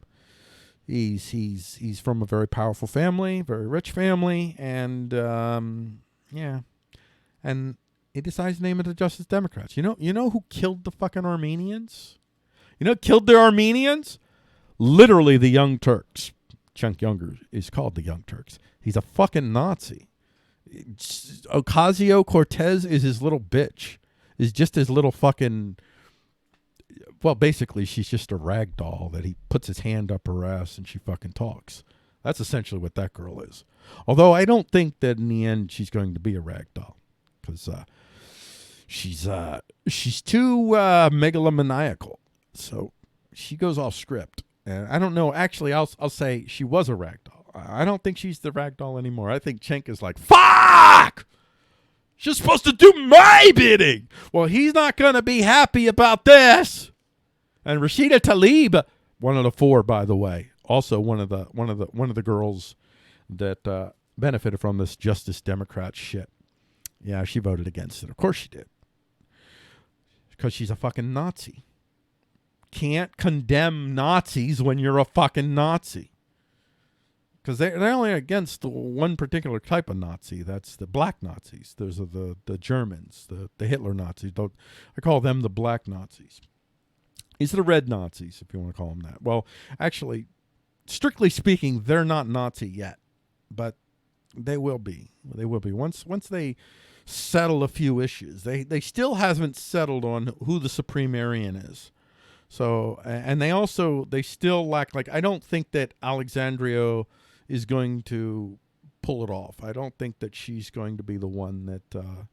He's from a very powerful family, very rich family, and yeah. And he decides to name it the Justice Democrats. You know who killed the fucking Armenians? You know who killed the Armenians? Literally the Young Turks. Cenk Younger is called the Young Turks. He's a fucking Nazi. Ocasio-Cortez is his little bitch. Is just his little fucking... Well, basically, she's just a rag doll that he puts his hand up her ass and she fucking talks. That's essentially what that girl is. Although I don't think that in the end she's going to be a rag doll. Because she's too megalomaniacal. So she goes off script. And I don't know. Actually, I'll say she was a rag doll. I don't think she's the rag doll anymore. I think Cenk is like, fuck! She's supposed to do my bidding. Well, he's not going to be happy about this. And Rashida Tlaib, one of the four, by the way, also one of the girls that benefited from this Justice Democrat shit. Yeah, she voted against it. Of course she did. Because she's a fucking Nazi. Can't condemn Nazis when you're a fucking Nazi. Because they're only against one particular type of Nazi. That's the black Nazis. Those are the Germans, the Hitler Nazis. I call them the black Nazis. These are the red Nazis, if you want to call them that. Well, actually, strictly speaking, they're not Nazi yet. But they will be. They will be. Once they settle a few issues. They still haven't settled on who the Supreme Aryan is. So, and they still lack, I don't think that Alexandria is going to pull it off. I don't think that she's going to be the one that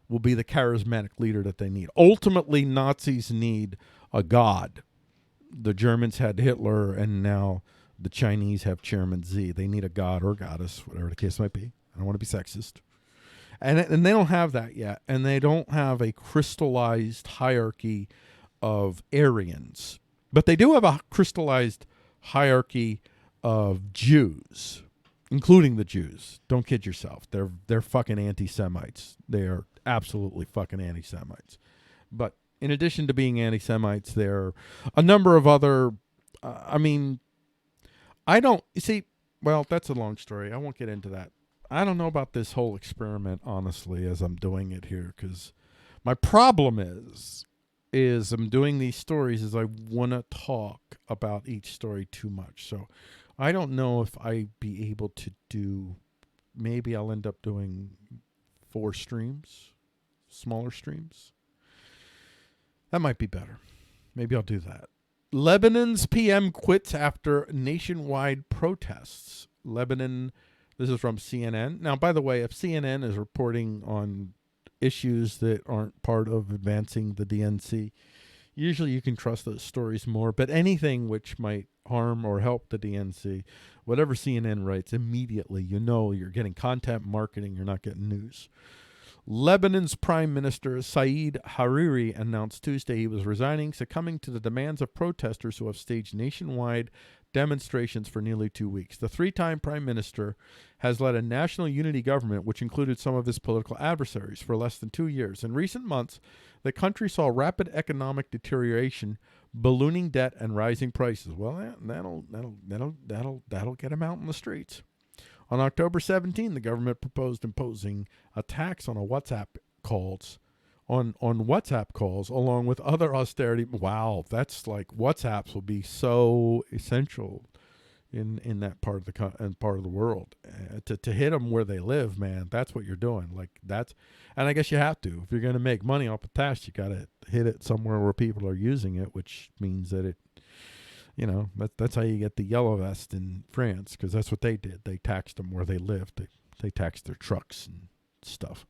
will be the charismatic leader that they need. Ultimately, Nazis need a god. The Germans had Hitler, and now the Chinese have Chairman Z. They need a god or goddess, whatever the case might be. I don't want to be sexist. And they don't have that yet. And they don't have a crystallized hierarchy of Aryans. But they do have a crystallized hierarchy of Jews, including the Jews. Don't kid yourself. They're fucking anti-Semites. They are absolutely fucking anti-Semites. But in addition to being anti-Semites, there are a number of other... Well, that's a long story. I won't get into that. I don't know about this whole experiment, honestly, as I'm doing it here, because my problem is I'm doing these stories is I want to talk about each story too much. So I don't know if I be able to do, maybe I'll end up doing 4 streams, smaller streams. That might be better. Maybe I'll do that. Lebanon's PM quits after nationwide protests. Lebanon, this is from CNN. Now, by the way, if CNN is reporting on issues that aren't part of advancing the DNC, usually you can trust those stories more. But anything which might harm or help the DNC, whatever CNN writes, immediately you know you're getting content marketing, you're not getting news. Lebanon's Prime Minister Saeed Hariri announced Tuesday he was resigning, succumbing to the demands of protesters who have staged nationwide demonstrations for nearly 2 weeks. The 3-time Prime Minister has led a national unity government, which included some of his political adversaries, for less than 2 years. In recent months, the country saw rapid economic deterioration, ballooning debt, and rising prices. Well, that'll get him out in the streets. On October 17, the government proposed imposing a tax on WhatsApp calls, along with other austerity. Wow, that's like WhatsApps will be so essential in that part of the world to hit them where they live, man. That's what you're doing. And I guess you have to if you're going to make money off a tax. You got to hit it somewhere where people are using it, which means that it. That's how you get the yellow vest in France, because that's what they did. They taxed them where they lived. They taxed their trucks and stuff.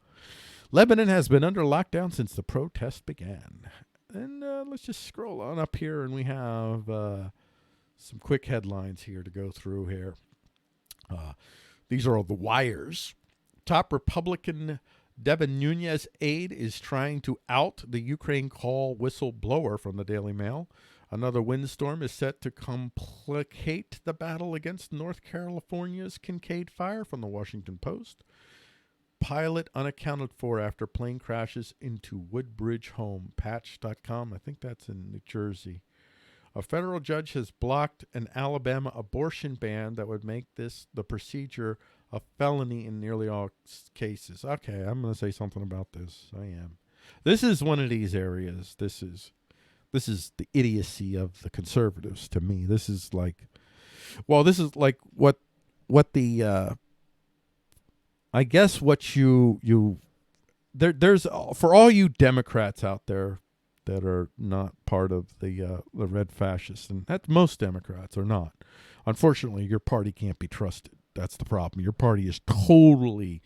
Lebanon has been under lockdown since the protest began. And let's just scroll on up here, and we have some quick headlines here to go through here. These are all the wires. Top Republican Devin Nunes aide is trying to out the Ukraine call whistleblower from the Daily Mail. Another windstorm is set to complicate the battle against North California's Kincaid Fire from the Washington Post. Pilot unaccounted for after plane crashes into Woodbridge home. Patch.com, I think that's in New Jersey. A federal judge has blocked an Alabama abortion ban that would make the procedure a felony in nearly all cases. Okay, I'm going to say something about this. I am. This is one of these areas. This is the idiocy of the conservatives to me. This is like what the I guess what there's for all you Democrats out there that are not part of the red fascists, and that most Democrats are not. Unfortunately, your party can't be trusted. That's the problem. Your party is totally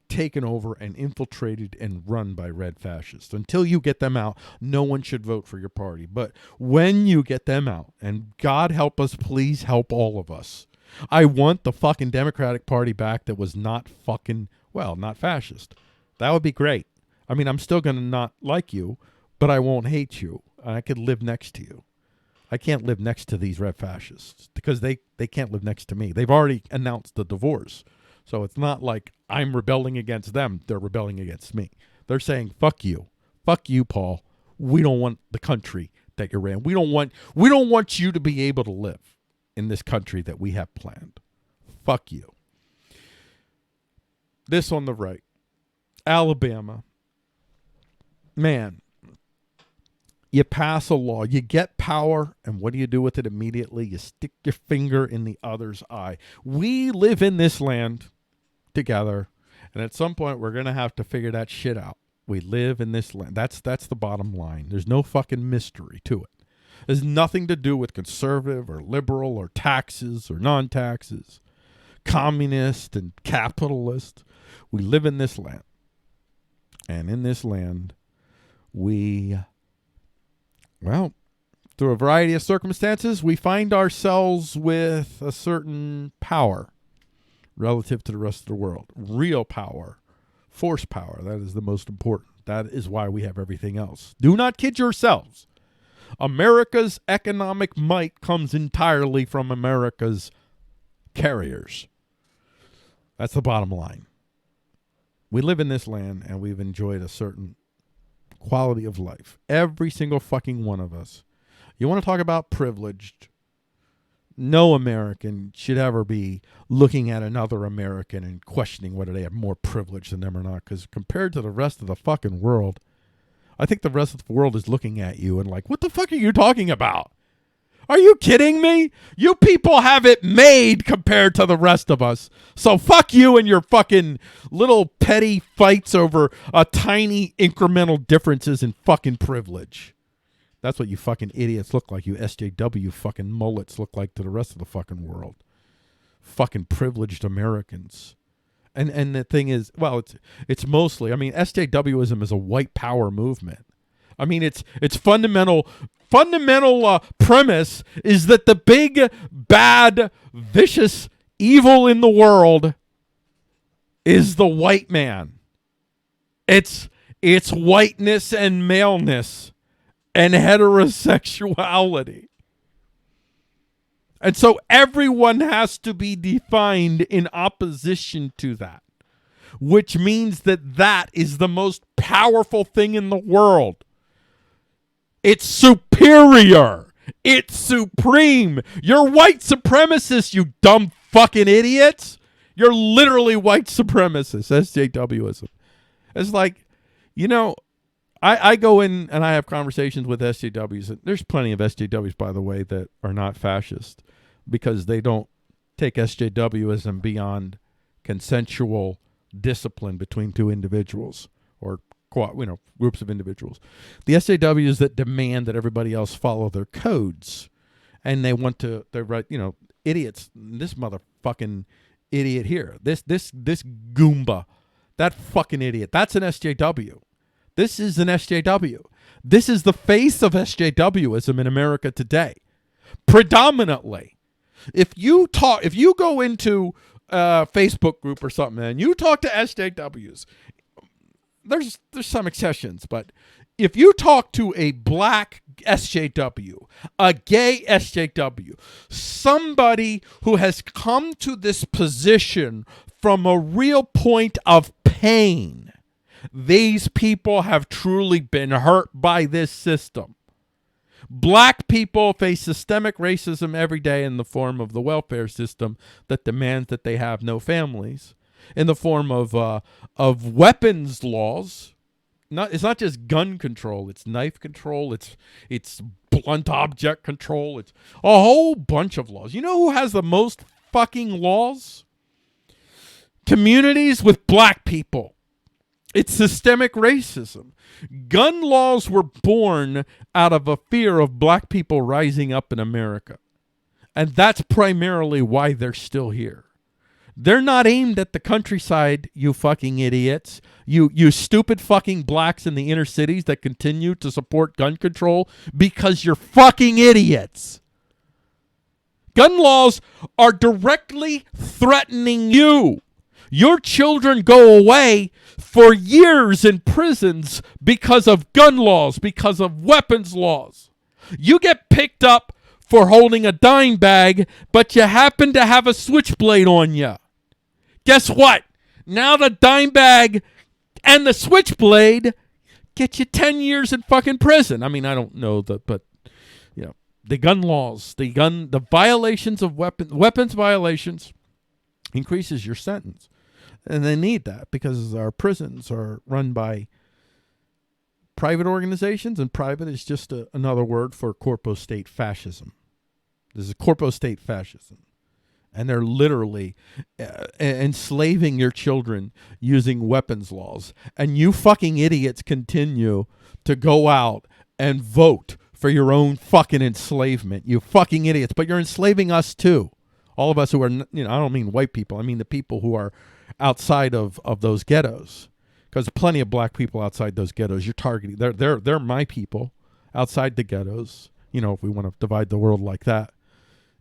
taken over and infiltrated and run by red fascists. Until you get them out, no one should vote for your party. But when you get them out, and God help us, please help all of us. I want the fucking Democratic Party back that was not fascist. That would be great. I mean, I'm still going to not like you, but I won't hate you. I could live next to you. I can't live next to these red fascists because they can't live next to me. They've already announced the divorce. So it's not like I'm rebelling against them. They're rebelling against me. They're saying, fuck you. Fuck you, Paul. We don't want the country that you're in. We don't want you to be able to live in this country that we have planned. Fuck you. This on the right. Alabama. Man, you pass a law, you get power, and what do you do with it immediately? You stick your finger in the other's eye. We live in this land together, and at some point we're going to have to figure that shit out. We live in this land. That's the bottom line. There's no fucking mystery to it. There's nothing to do with conservative or liberal or taxes or non-taxes, communist and capitalist. We live in this land. And in this land, through a variety of circumstances, we find ourselves with a certain power relative to the rest of the world. Real power, force power, that is the most important. That is why we have everything else. Do not kid yourselves. America's economic might comes entirely from America's carriers. That's the bottom line. We live in this land and we've enjoyed a certain quality of life. Every single fucking one of us. You want to talk about privileged? no American should ever be looking at another American and questioning whether they have more privilege than them or not. Because compared to the rest of the fucking world, I think the rest of the world is looking at you and like, what the fuck are you talking about? Are you kidding me? You people have it made compared to the rest of us. So fuck you and your fucking little petty fights over tiny incremental differences in fucking privilege. That's what you fucking idiots look like. You SJW fucking mullets look like to the rest of the fucking world. Fucking privileged Americans. And the thing is, well, it's mostly, I mean, SJWism is a white power movement. I mean, its fundamental premise is that the big, bad, vicious evil in the world is the white man. It's whiteness and maleness and heterosexuality. And so everyone has to be defined in opposition to that, which means that is the most powerful thing in the world. It's superior. It's supreme. You're white supremacists, you dumb fucking idiots. You're literally white supremacists, SJWism. It's like, you know, I go in and I have conversations with SJWs. There's plenty of SJWs, by the way, that are not fascist because they don't take SJWism beyond consensual discipline between two individuals or groups of individuals. The SJWs that demand that everybody else follow their codes, and they're right, idiots. This motherfucking idiot here, this Goomba, that fucking idiot. That's an SJW. This is an SJW. This is the face of SJWism in America today, predominantly. If you go into a Facebook group or something and you talk to SJWs. There's some exceptions, but if you talk to a black SJW, a gay SJW, somebody who has come to this position from a real point of pain, these people have truly been hurt by this system. Black people face systemic racism every day in the form of the welfare system that demands that they have no families, in the form of weapons laws. It's not just gun control, it's knife control, it's blunt object control, it's a whole bunch of laws. You know who has the most fucking laws? Communities with black people. It's systemic racism. Gun laws were born out of a fear of black people rising up in America. And that's primarily why they're still here. They're not aimed at the countryside, you fucking idiots. You stupid fucking blacks in the inner cities that continue to support gun control because you're fucking idiots. Gun laws are directly threatening you. Your children go away for years in prisons because of gun laws, because of weapons laws. You get picked up for holding a dime bag, but you happen to have a switchblade on you. Guess what? Now the dime bag and the switchblade get you 10 years in fucking prison. I mean, I don't know but the gun laws, the violations of weapons violations increases your sentence. And they need that because our prisons are run by private organizations, and private is just another word for corpo-state fascism. This is corpo-state fascism. And they're literally enslaving your children using weapons laws. And you fucking idiots continue to go out and vote for your own fucking enslavement. You fucking idiots. But you're enslaving us too. All of us who are, I don't mean white people. I mean the people who are outside of those ghettos. Because plenty of black people outside those ghettos you're targeting. They're my people outside the ghettos. If we want to divide the world like that.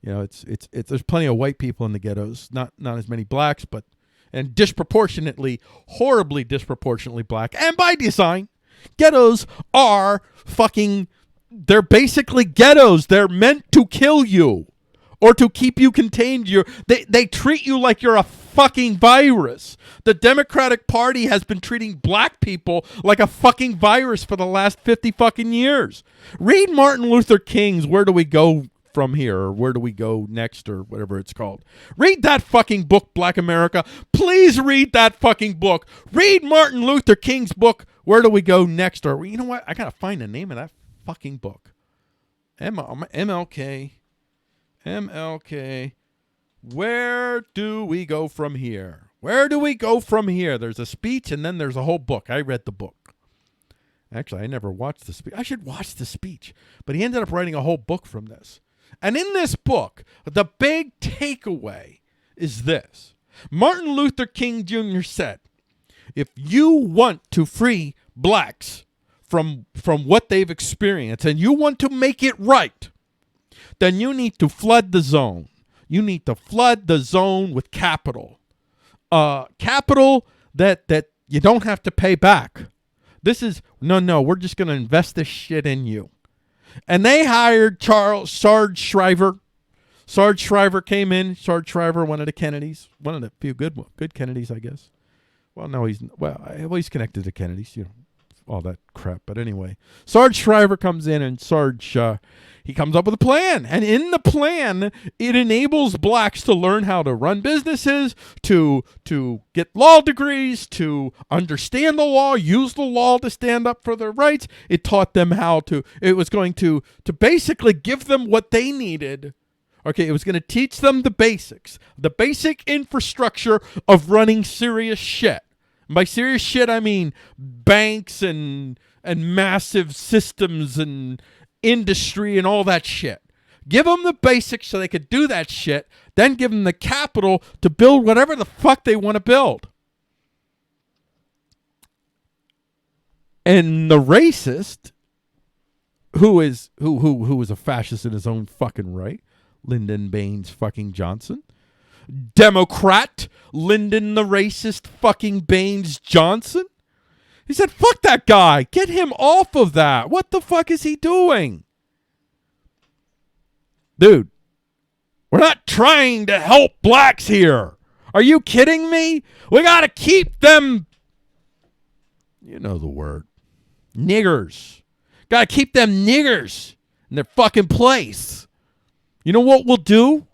It's there's plenty of white people in the ghettos, not as many blacks, and horribly disproportionately black. And by design, ghettos are they're basically ghettos. They're meant to kill you or to keep you contained. They treat you like you're a fucking virus. The Democratic Party has been treating black people like a fucking virus for the last 50 fucking years. Read Martin Luther King's Where Do We Go from here, or where do we go next, or whatever it's called. Read that fucking book, Black America. Please read that fucking book. Read Martin Luther King's book, Where Do We Go Next? Or, you know what? I got to find the name of that fucking book. MLK. Where do we go from here? Where do we go from here? There's a speech, and then there's a whole book. I read the book. Actually, I never watched the speech. I should watch the speech. But he ended up writing a whole book from this. And in this book, the big takeaway is this. Martin Luther King Jr. said, if you want to free blacks from what they've experienced, and you want to make it right, then you need to flood the zone. You need to flood the zone with capital. Capital that you don't have to pay back. This is, no, we're just going to invest this shit in you. And they hired Sarge Shriver. Sarge Shriver came in. Sarge Shriver, one of the Kennedys. One of the few good Kennedys, I guess. Well, no, he's connected to Kennedys, all that crap. But anyway, Sarge Shriver comes in, and Sarge, he comes up with a plan. And in the plan, it enables blacks to learn how to run businesses, to get law degrees, to understand the law, use the law to stand up for their rights. It taught them it was going to basically give them what they needed. Okay, it was going to teach them the basics, the basic infrastructure of running serious shit. And by serious shit, I mean banks and massive systems and industry and all that shit. Give them the basics so they could do that shit, then give them the capital to build whatever the fuck they want to build. And the racist, who is a fascist in his own fucking right, Lyndon Baines fucking Johnson. Democrat, Lyndon the racist fucking Baines Johnson. He said, fuck that guy. Get him off of that. What the fuck is he doing? Dude, we're not trying to help blacks here. Are you kidding me? We got to keep them, you know the word, niggers. Got to keep them niggers in their fucking place. You know what we'll do?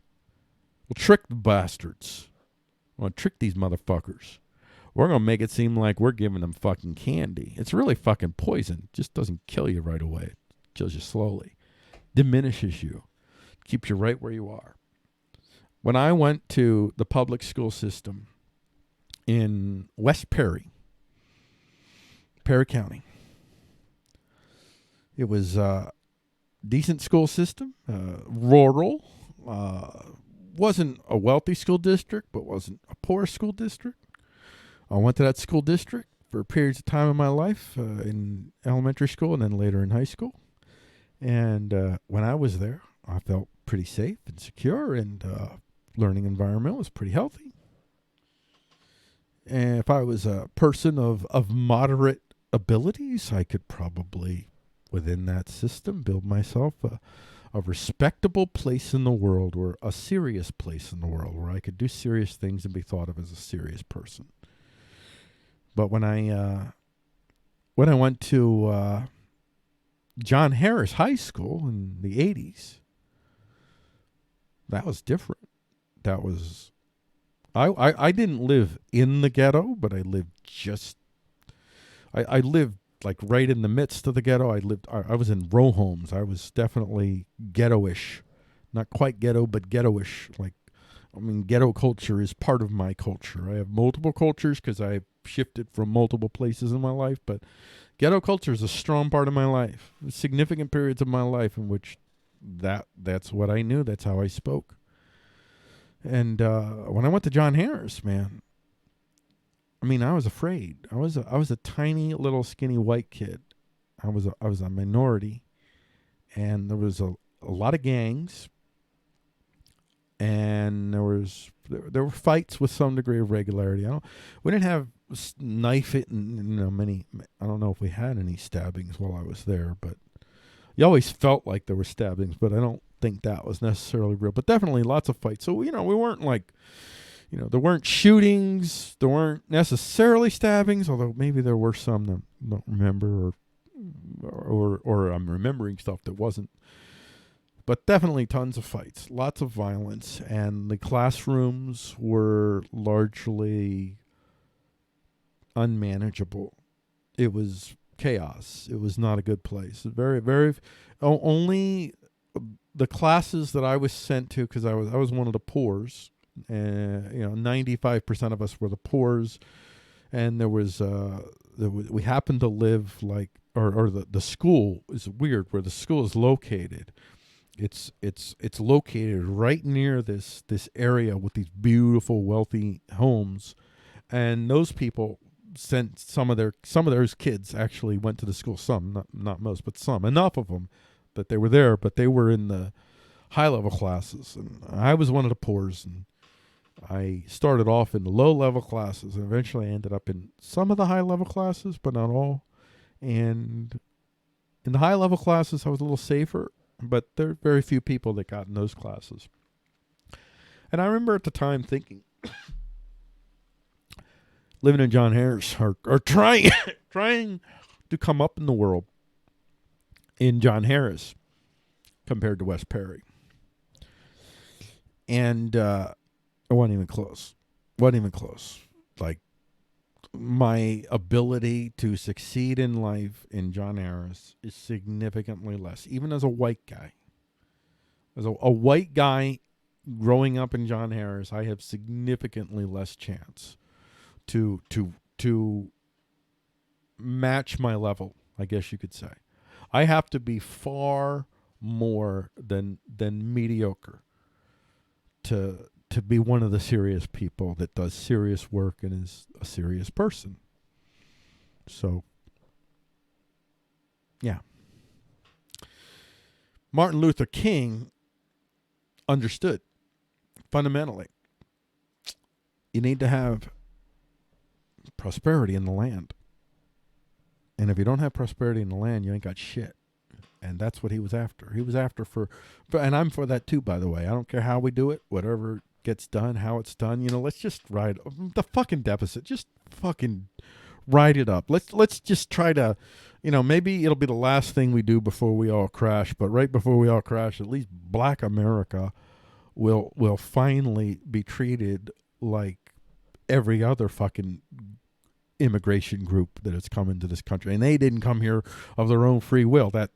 We'll trick the bastards. We'll trick these motherfuckers. We're going to make it seem like we're giving them fucking candy. It's really fucking poison. It just doesn't kill you right away. It kills you slowly. Diminishes you. Keeps you right where you are. When I went to the public school system in West Perry County, it was a decent school system, rural, wasn't a wealthy school district, but wasn't a poor school district. I went to that school district for periods of time in my life, in elementary school and then later in high school. And when I was there, I felt pretty safe and secure, and learning environment was pretty healthy. And if I was a person of moderate abilities, I could probably, within that system, build myself a respectable place in the world, or a serious place in the world, where I could do serious things and be thought of as a serious person. But when I went to John Harris High School in the 80s, that was different. That was, I didn't live in the ghetto, but I lived I lived like right in the midst of the ghetto. I was in row homes. I was definitely ghetto-ish. Not quite ghetto, but ghetto-ish. Ghetto culture is part of my culture. I have multiple cultures because I've shifted from multiple places in my life, but ghetto culture is a strong part of my life. Significant periods of my life in which that's what I knew. That's how I spoke. And when I went to John Harris, man, I was afraid. I was a tiny little skinny white kid. I was a minority, and there was a lot of gangs, and there were fights with some degree of regularity. We didn't have knife it and many. I don't know if we had any stabbings while I was there, but you always felt like there were stabbings, but I don't think that was necessarily real. But definitely lots of fights. So we weren't like. There weren't shootings. There weren't necessarily stabbings, although maybe there were some that I don't remember, or I'm remembering stuff that wasn't but definitely tons of fights, lots of violence, and the classrooms were largely unmanageable. It was chaos. It was not a good place. Very, very. Only the classes that I was sent to, because I was one of the poors. 95% of us were the poors, and we happened to live like, or the school is weird where the school is located. It's located right near this area with these beautiful, wealthy homes, and those people sent some of those kids actually went to the school. Some, not most, but some, enough of them that they were there, but they were in the high level classes, and I was one of the poors, and I started off in the low level classes, and eventually I ended up in some of the high level classes, but not all. And in the high level classes, I was a little safer, but there are very few people that got in those classes. And I remember at the time thinking, living in John Harris, or trying to come up in the world in John Harris compared to West Perry. And I wasn't even close. Like, my ability to succeed in life in John Harris is significantly less, even as a white guy. As a white guy growing up in John Harris, I have significantly less chance to match my level, I guess you could say. I have to be far more than mediocre to be one of the serious people that does serious work and is a serious person. So, yeah. Martin Luther King understood fundamentally you need to have prosperity in the land. And if you don't have prosperity in the land, you ain't got shit. And that's what he was after. He was after for and I'm for that too, by the way. I don't care how we do it, whatever gets done, how it's done. Let's just ride the fucking deficit. Just fucking ride it up. Let's just try to, maybe it'll be the last thing we do before we all crash. But right before we all crash, at least Black America will finally be treated like every other fucking immigration group that has come into this country. And they didn't come here of their own free will. Not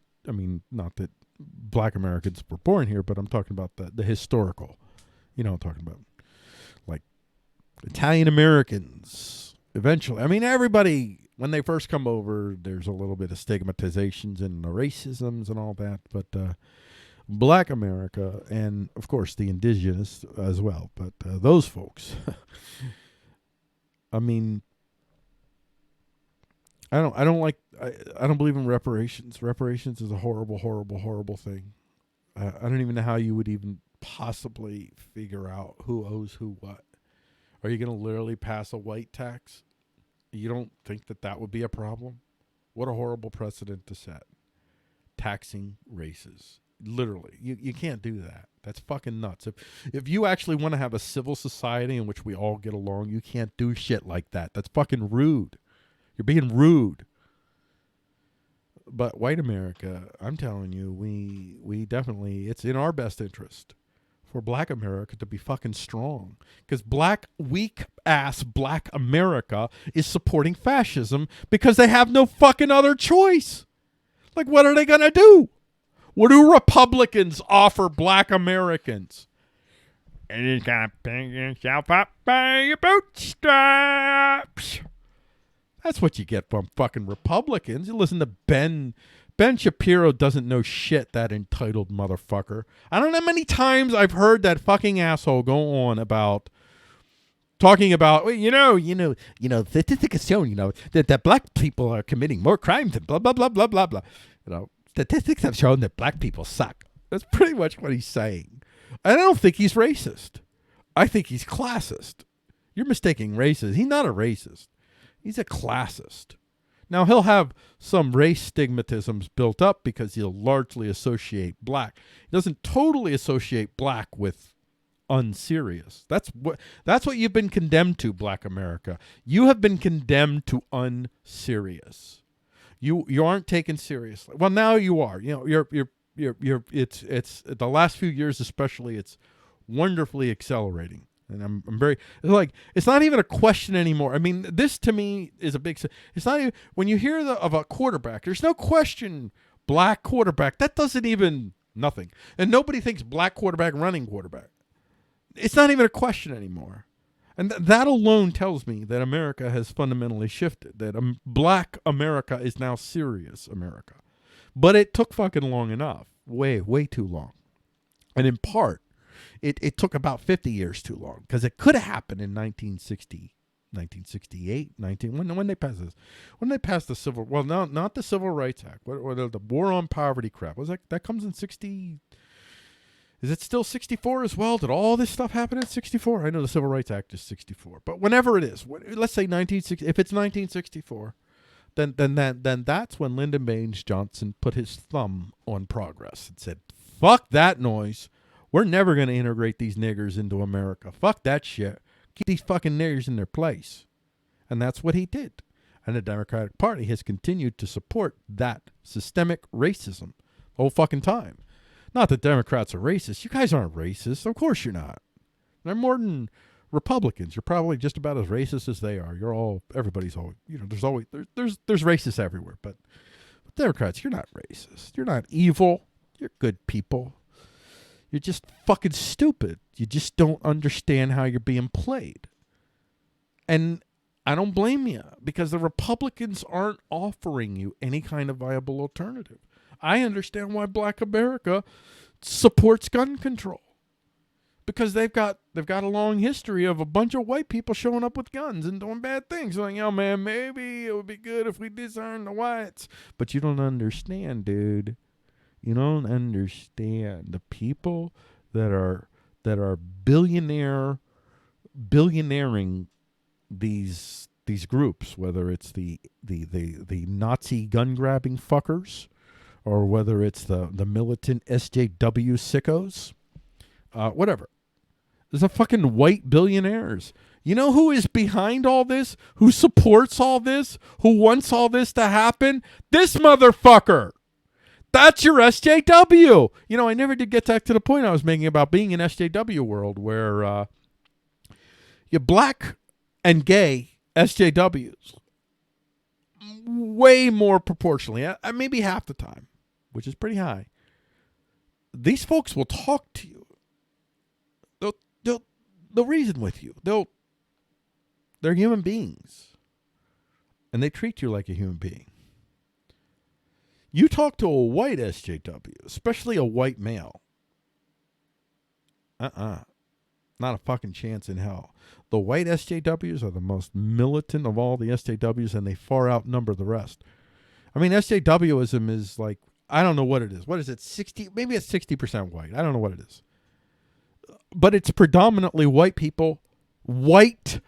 that Black Americans were born here, but I'm talking about the historical. I'm talking about like Italian Americans eventually. Everybody, when they first come over, there's a little bit of stigmatizations and the racisms and all that. But Black America, and of course the indigenous as well. But those folks, I don't believe in reparations. Reparations is a horrible, horrible, horrible thing. I don't even know how you would even possibly figure out who owes who what. Are you going to literally pass a white tax? You don't think that would be a problem? What a horrible precedent to set. Taxing races. Literally. You can't do that. That's fucking nuts. If you actually want to have a civil society in which we all get along, you can't do shit like that. That's fucking rude. You're being rude. But white America, I'm telling you, we definitely, it's in our best interest for Black America to be fucking strong. Because weak-ass Black America is supporting fascism because they have no fucking other choice. Like, what are they going to do? What do Republicans offer Black Americans? And you got to pick yourself up by your bootstraps. That's what you get from fucking Republicans. You listen to Ben Shapiro doesn't know shit, that entitled motherfucker. I don't know how many times I've heard that fucking asshole go on about talking about, statistics have shown, that black people are committing more crimes and blah, blah, blah, blah, blah, blah. Statistics have shown that black people suck. That's pretty much what he's saying. I don't think he's racist. I think he's classist. You're mistaking racist. He's not a racist. He's a classist. Now, he'll have some race stigmatisms built up because he'll largely associate black. He doesn't totally associate black with unserious. That's what you've been condemned to, Black America. You have been condemned to unserious. You aren't taken seriously. Well, now you are. You're it's the last few years especially, it's wonderfully accelerating. And I'm very, like, it's not even a question anymore. I mean, this to me is a big, it's not even, when you hear of a quarterback, there's no question, black quarterback, that doesn't even, nothing. And nobody thinks black quarterback, running quarterback. It's not even a question anymore. And that alone tells me that America has fundamentally shifted, that black America is now serious America. But it took fucking long enough, way too long. And in part, it took about 50 years too long, because it could have happened in 1968, when they passed this. When they passed the Civil, well, no, not the Civil Rights Act, or the War on Poverty crap. Was that comes in 60? Is it still 64 as well? Did all this stuff happen in 64? I know the Civil Rights Act is 64, but whenever it is, let's say 1960. If it's 1964, then that's when Lyndon Baines Johnson put his thumb on progress and said, "Fuck that noise. We're never going to integrate these niggers into America. Fuck that shit. Keep these fucking niggers in their place." And that's what he did. And the Democratic Party has continued to support that systemic racism the whole fucking time. Not that Democrats are racist. You guys aren't racist. Of course you're not. They're more than Republicans. You're probably just about as racist as they are. Everybody's always, there's racists everywhere. But Democrats, you're not racist. You're not evil. You're good people. You're just fucking stupid. You just don't understand how you're being played. And I don't blame you, because the Republicans aren't offering you any kind of viable alternative. I understand why black America supports gun control, because they've got a long history of a bunch of white people showing up with guns and doing bad things. Like, man, maybe it would be good if we disarm the whites. But you don't understand, dude. You don't understand the people that are billionairing these groups, whether it's the Nazi gun grabbing fuckers, or whether it's the militant SJW sickos, whatever. There's a fucking white billionaires. You know who is behind all this? Who supports all this? Who wants all this to happen? This motherfucker. That's your SJW. I never did get back to the point I was making about being in SJW world, where you're black and gay SJWs, way more proportionally, maybe half the time, which is pretty high. These folks will talk to you. They'll reason with you. They're human beings, and they treat you like a human being. You talk to a white SJW, especially a white male. Not a fucking chance in hell. The white SJWs are the most militant of all the SJWs, and they far outnumber the rest. I mean, SJWism is like, I don't know what it is. What is it? 60? Maybe it's 60% white. I don't know what it is. But it's predominantly white people, white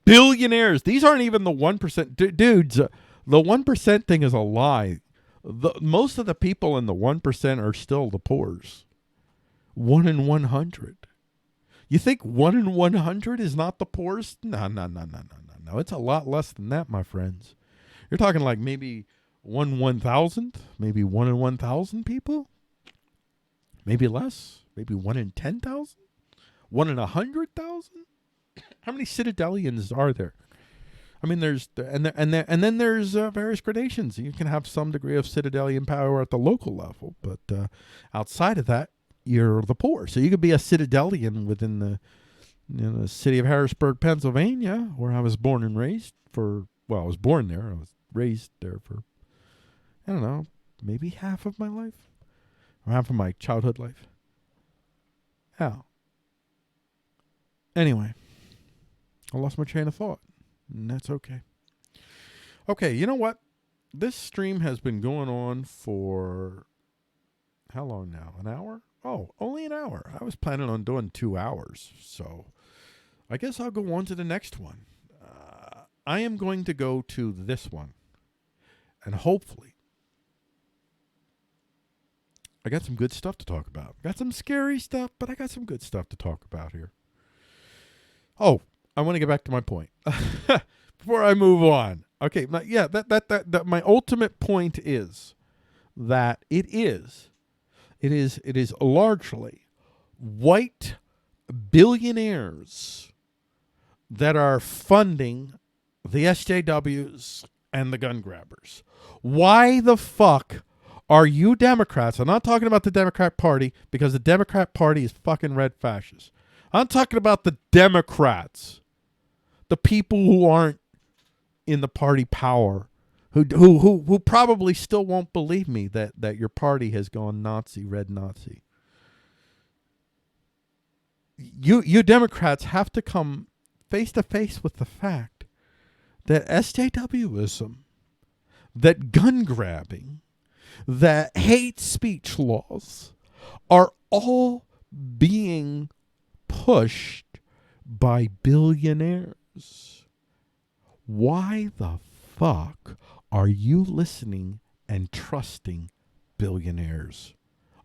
billionaires. These aren't even the 1%. Dudes, the 1% thing is a lie. Most of the people in the 1% are still the poors. 1 in 100. You think 1 in 100 is not the poorest? No. It's a lot less than that, my friends. You're talking like maybe 1 in 1,000, maybe 1 in 1,000 people, maybe less, maybe 1 in 10,000, 1 in 100,000. How many Citadelians are there? I mean, then there's various gradations. You can have some degree of Citadelian power at the local level, but outside of that, you're the poor. So you could be a Citadelian within the city of Harrisburg, Pennsylvania, where I was born and raised I was born there. I was raised there for, I don't know, maybe half of my life, or half of my childhood life. How? Anyway, I lost my train of thought. And that's okay. Okay, you know what? This stream has been going on for how long now? An hour? Oh, only an hour. I was planning on doing 2 hours. So I guess I'll go on to the next one. I am going to go to this one. And hopefully, I got some good stuff to talk about. Got some scary stuff, but I got some good stuff to talk about here. Oh, I want to get back to my point before I move on. Okay, that my ultimate point is that it is It is largely white billionaires that are funding the SJWs and the gun grabbers. Why the fuck are you Democrats? I'm not talking about the Democrat Party, because the Democrat Party is fucking red fascists. I'm talking about the Democrats, the people who aren't in the party power, who probably still won't believe me that your party has gone Nazi, red Nazi. You Democrats have to come face to face with the fact that SJWism, that gun grabbing, that hate speech laws are all being pushed by billionaires. Why the fuck are you listening and trusting billionaires?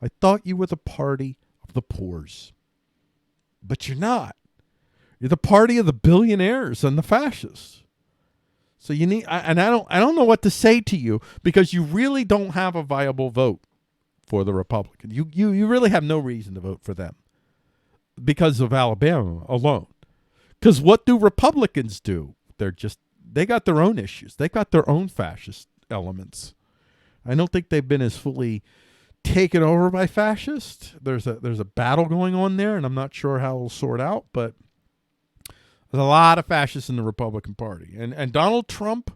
I thought you were the party of the poors, but you're not. You're the party of the billionaires and the fascists. So you need, and I don't know what to say to you, because you really don't have a viable vote for the Republicans. You really have no reason to vote for them because of Alabama alone. Because what do Republicans do? They got their own issues. They got their own fascist elements. I don't think they've been as fully taken over by fascists. There's a battle going on there, and I'm not sure how it'll sort out, but there's a lot of fascists in the Republican Party. And Donald Trump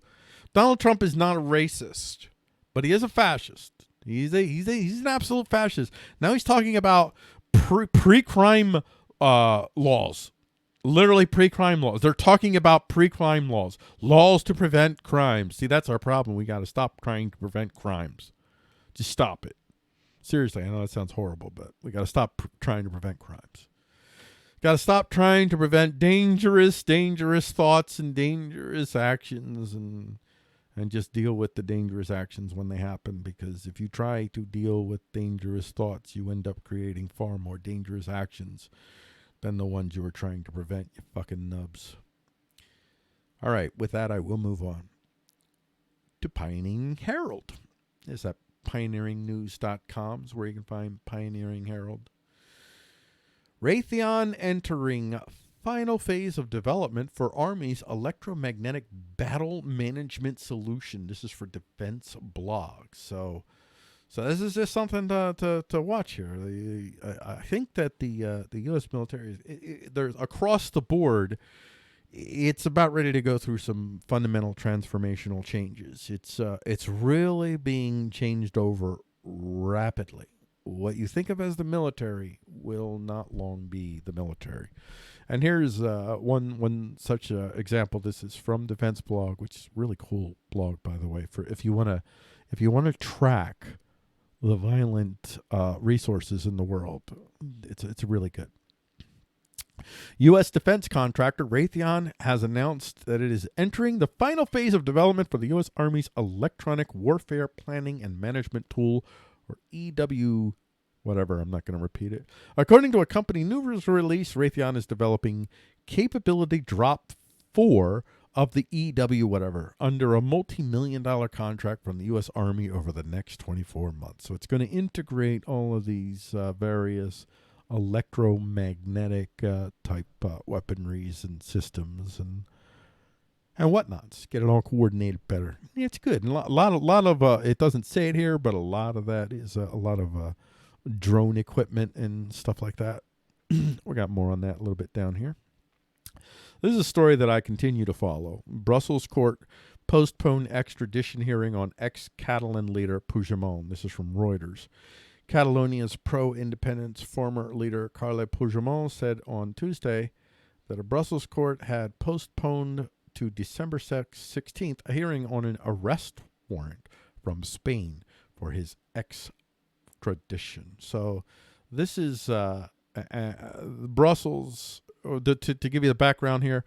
is not a racist, but he is a fascist. He's an absolute fascist. Now he's talking about pre-crime laws. Literally pre-crime laws. They're talking about pre-crime laws to prevent crimes. See, that's our problem. We got to stop trying to prevent crimes. Just stop it. Seriously, I know that sounds horrible, but we got to stop trying to prevent crimes. Got to stop trying to prevent dangerous thoughts and dangerous actions, and just deal with the dangerous actions when they happen. Because if you try to deal with dangerous thoughts, you end up creating far more dangerous actions than the ones you were trying to prevent, you fucking nubs. All right, with that, I will move on to Pioneering Herald. Is that pioneeringnews.com is where you can find Pioneering Herald. Raytheon entering final phase of development for Army's electromagnetic battle management solution. This is for Defense Blog. So this is just something to watch here. I think that the U.S. military, there's across the board, it's about ready to go through some fundamental transformational changes. It's really being changed over rapidly. What you think of as the military will not long be the military. And here's one such example. This is from Defense Blog, which is a really cool blog, by the way, for if you want to track the violent resources in the world. It's really good. U.S. defense contractor Raytheon has announced that it is entering the final phase of development for the U.S. Army's Electronic Warfare Planning and Management Tool, or EW, whatever, I'm not going to repeat it. According to a company news release, Raytheon is developing Capability Drop 4 of the EW whatever under a multi-million-dollar contract from the U.S. Army over the next 24 months. So it's going to integrate all of these various electromagnetic type weaponries and systems and whatnots. Get it all coordinated better. It's good. And a lot of it doesn't say it here, but a lot of that is a lot of drone equipment and stuff like that. We got more on that a little bit down here. This is a story that I continue to follow. Brussels court postponed extradition hearing on ex-Catalan leader Puigdemont. This is from Reuters. Catalonia's pro-independence former leader Carles Puigdemont said on Tuesday that a Brussels court had postponed to December 16th a hearing on an arrest warrant from Spain for his extradition. So this is Brussels. To give you the background here,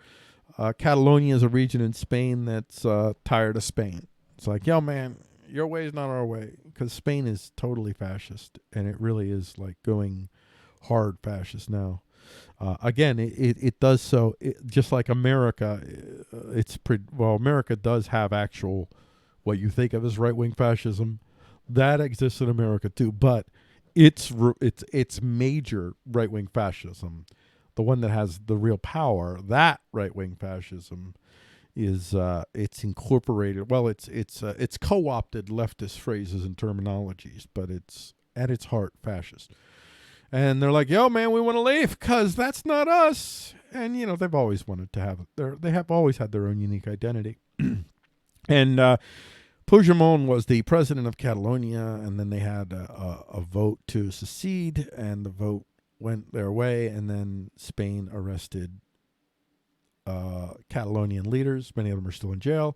Catalonia is a region in Spain that's tired of Spain. It's like, yo, man, your way is not our way, because Spain is totally fascist, and it really is like going hard fascist now. Again, it does so just like America. America does have actual what you think of as right-wing fascism. That exists in America too, but It's major right wing fascism, the one that has the real power. That right wing fascism is it's incorporated. Well, it's co-opted leftist phrases and terminologies, but it's at its heart fascist. And they're like, "Yo, man, we want to leave because that's not us." And they've always wanted to have they have always had their own unique identity. And Puigdemont was the president of Catalonia, and then they had a vote to secede, and the vote went their way, and then Spain arrested Catalonian leaders. Many of them are still in jail,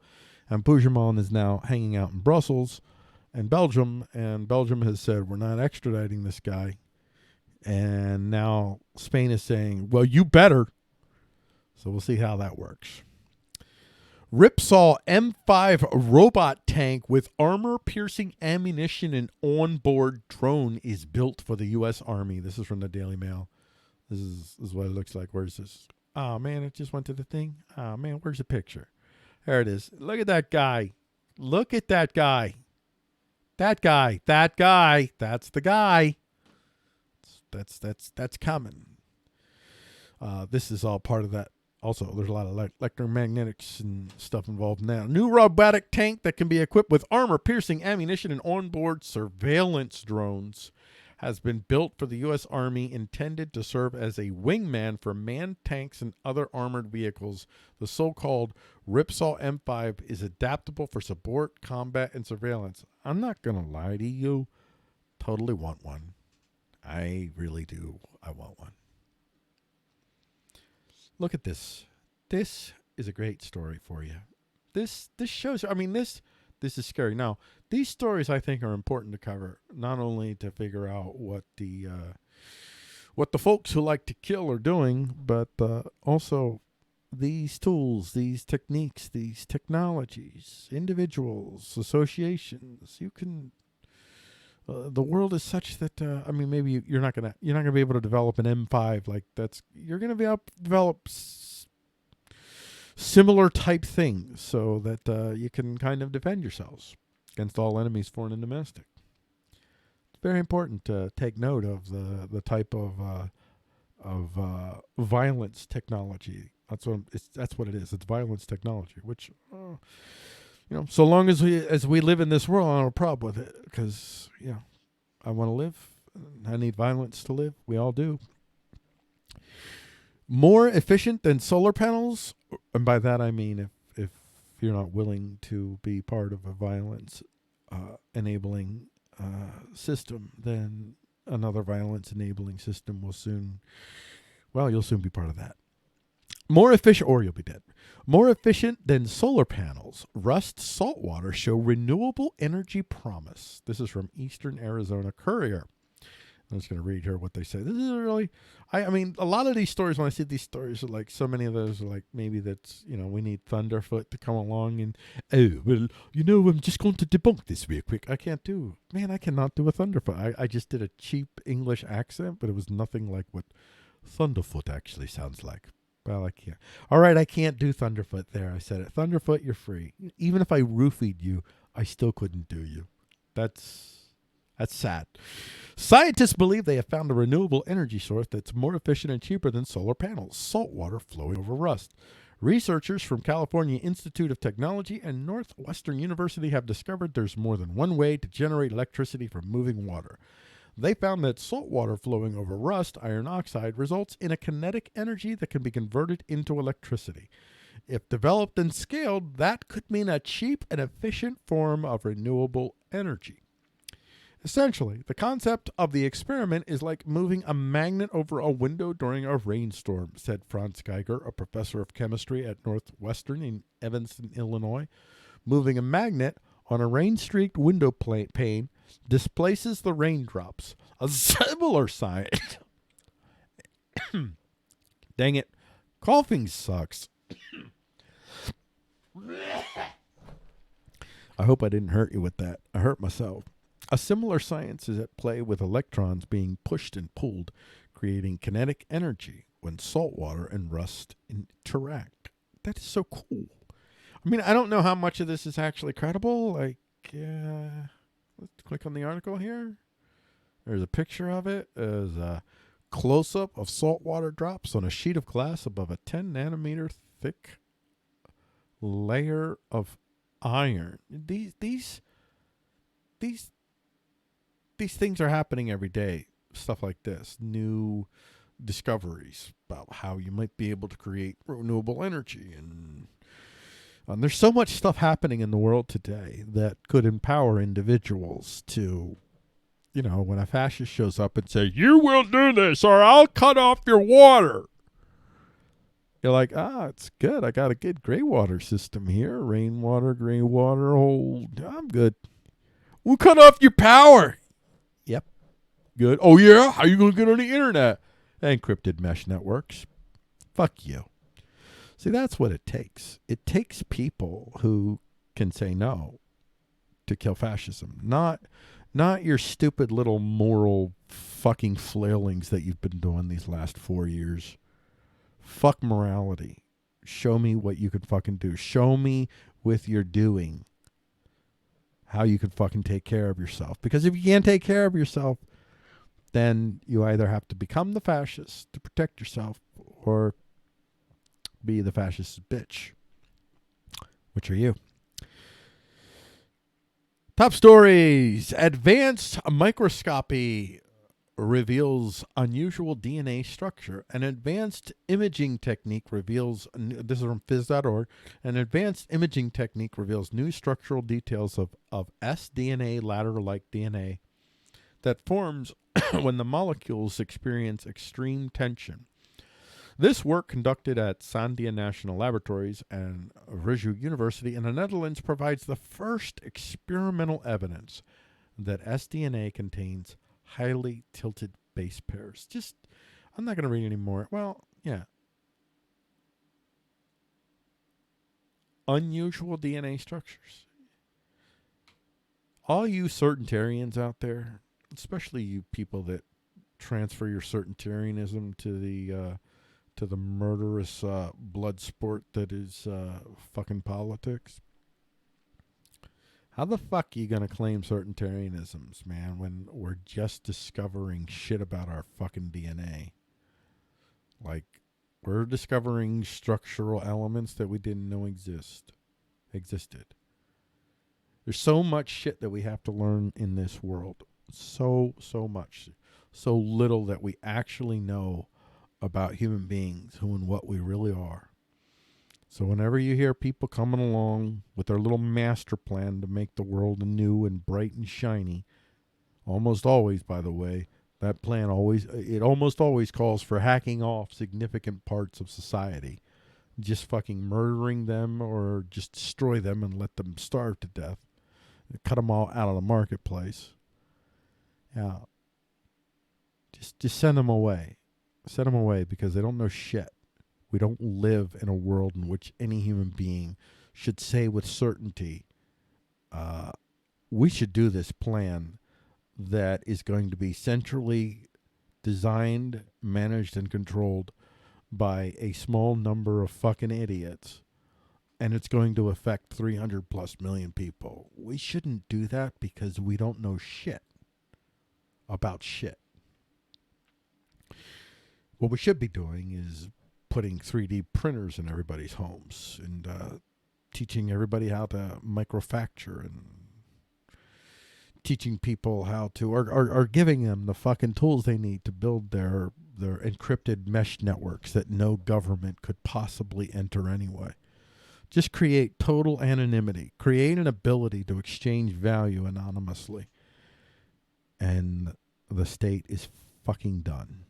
and Puigdemont is now hanging out in Brussels and Belgium, and Belgium has said, we're not extraditing this guy. And now Spain is saying, well, you better. So we'll see how that works. Ripsaw M5 robot tank with armor-piercing ammunition and onboard drone is built for the U.S. Army. This is from the Daily Mail. This is what it looks like. Where's this? Oh, man, it just went to the thing. Oh, man, where's the picture? There it is. Look at that guy. Look at that guy. That guy. That guy. That's the guy. That's coming. This is all part of that. Also, there's a lot of electromagnetics and stuff involved now. New robotic tank that can be equipped with armor-piercing ammunition and onboard surveillance drones has been built for the U.S. Army, intended to serve as a wingman for manned tanks and other armored vehicles. The so-called Ripsaw M5 is adaptable for support, combat, and surveillance. I'm not going to lie to you. Totally want one. I really do. I want one. Look at this. This is a great story for you. This shows, this is scary. Now, these stories I think are important to cover, not only to figure out what the folks who like to kill are doing, but also these tools, these techniques, these technologies, individuals, associations. You can. The world is such that maybe you're not gonna be able to develop an M5 like that's. You're gonna be able to develop similar type things so that you can kind of defend yourselves against all enemies, foreign and domestic. It's very important to take note of the type of violence technology. That's what it is. It's violence technology, which. So long as we live in this world, I don't have a problem with it because, I want to live. I need violence to live. We all do. More efficient than solar panels, and by that I mean if you're not willing to be part of a violence enabling system, then another violence enabling system will you'll soon be part of that. More efficient, or you'll be dead. More efficient than solar panels. Rust saltwater show renewable energy promise. This is from Eastern Arizona Courier. I'm just going to read here what they say. This is really, a lot of these stories, when I see these stories, are like, so many of those are like, maybe that's, we need Thunderfoot to come along and, I'm just going to debunk this real quick. I cannot do a Thunderfoot. I just did a cheap English accent, but it was nothing like what Thunderfoot actually sounds like. Well, I can't. All right, I can't do Thunderfoot there. I said it. Thunderfoot, you're free. Even if I roofied you, I still couldn't do you. That's sad. Scientists believe they have found a renewable energy source that's more efficient and cheaper than solar panels. Salt water flowing over rust. Researchers from California Institute of Technology and Northwestern University have discovered there's more than one way to generate electricity from moving water. They found that salt water flowing over rust, iron oxide, results in a kinetic energy that can be converted into electricity. If developed and scaled, that could mean a cheap and efficient form of renewable energy. Essentially, the concept of the experiment is like moving a magnet over a window during a rainstorm, said Franz Geiger, a professor of chemistry at Northwestern in Evanston, Illinois. Moving a magnet on a rain-streaked window pane displaces the raindrops. A similar science. Dang it. Coughing sucks. I hope I didn't hurt you with that. I hurt myself. A similar science is at play with electrons being pushed and pulled, creating kinetic energy when salt water and rust interact. That is so cool. I don't know how much of this is actually credible. Let's click on the article here. There's a picture of it. There's a close-up of saltwater drops on a sheet of glass above a 10 nanometer thick layer of iron. These things are happening every day. Stuff like this, new discoveries about how you might be able to create renewable energy, and there's so much stuff happening in the world today that could empower individuals to, when a fascist shows up and says, "You will do this or I'll cut off your water," you're like, it's good. I got a good gray water system here. Rainwater, gray water, I'm good. We'll cut off your power. Yep. Good. Oh, yeah? How you going to get on the internet? Encrypted mesh networks. Fuck you. See, that's what it takes. It takes people who can say no to kill fascism. Not your stupid little moral fucking flailings that you've been doing these last 4 years. Fuck morality. Show me what you can fucking do. Show me with your doing how you can fucking take care of yourself. Because if you can't take care of yourself, then you either have to become the fascist to protect yourself or be the fascist's bitch. Which are you? Top stories. Advanced microscopy reveals unusual DNA structure. An advanced imaging technique reveals, this is from phys.org, an advanced imaging technique reveals new structural details of sDNA, ladder-like DNA, that forms when the molecules experience extreme tension. This work, conducted at Sandia National Laboratories and Vrije University in the Netherlands, provides the first experimental evidence that sDNA contains highly tilted base pairs. I'm not going to read any more. Well, yeah. Unusual DNA structures. All you certainarians out there, especially you people that transfer your certainarianism to the murderous blood sport that is fucking politics. How the fuck are you going to claim certainarianisms, man, when we're just discovering shit about our fucking DNA? Like, we're discovering structural elements that we didn't know existed. There's so much shit that we have to learn in this world. So much. So little that we actually know about human beings, who and what we really are. So whenever you hear people coming along with their little master plan to make the world new and bright and shiny, almost always, by the way, that plan almost always calls for hacking off significant parts of society. Just fucking murdering them or just destroy them and let them starve to death. Cut them all out of the marketplace. Yeah. Just send them away. Send them away because they don't know shit. We don't live in a world in which any human being should say with certainty, we should do this plan that is going to be centrally designed, managed, and controlled by a small number of fucking idiots, and it's going to affect 300 plus million people. We shouldn't do that because we don't know shit about shit. What we should be doing is putting 3D printers in everybody's homes and teaching everybody how to microfacture and teaching people how to, or giving them the fucking tools they need to build their encrypted mesh networks that no government could possibly enter anyway. Just create total anonymity. Create an ability to exchange value anonymously. And the state is fucking done.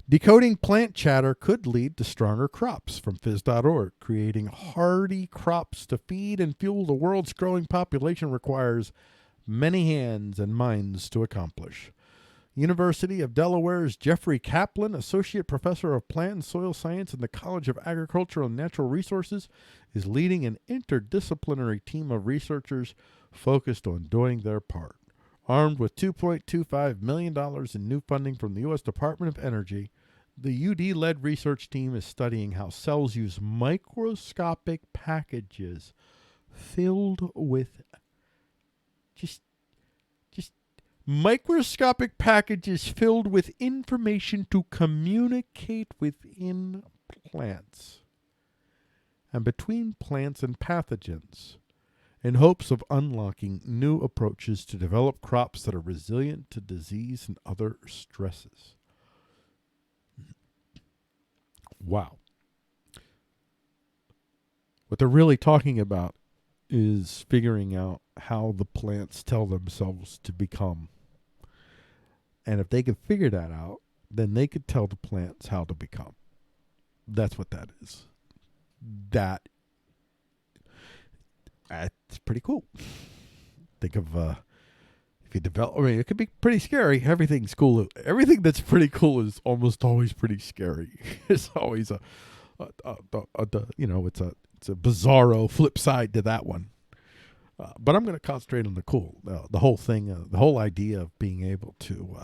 Decoding plant chatter could lead to stronger crops, from phys.org. Creating hardy crops to feed and fuel the world's growing population requires many hands and minds to accomplish. University of Delaware's Jeffrey Kaplan, Associate Professor of Plant and Soil Science in the College of Agricultural and Natural Resources, is leading an interdisciplinary team of researchers focused on doing their part. Armed with $2.25 million in new funding from the U.S. Department of Energy, the UD-led research team is studying how cells use microscopic packages filled with just Microscopic packages filled with information to communicate within plants and between plants and pathogens in hopes of unlocking new approaches to develop crops that are resilient to disease and other stresses. Wow. What they're really talking about is figuring out how the plants tell themselves to become. And if they could figure that out, then they could tell the plants how to become. That's what that is. That's pretty cool. Think of if you develop. I mean, it could be pretty scary. Everything's cool. Everything that's pretty cool is almost always pretty scary. It's always it's a bizarro flip side to that one. But I'm going to concentrate on the cool. The whole thing, the whole idea of being able to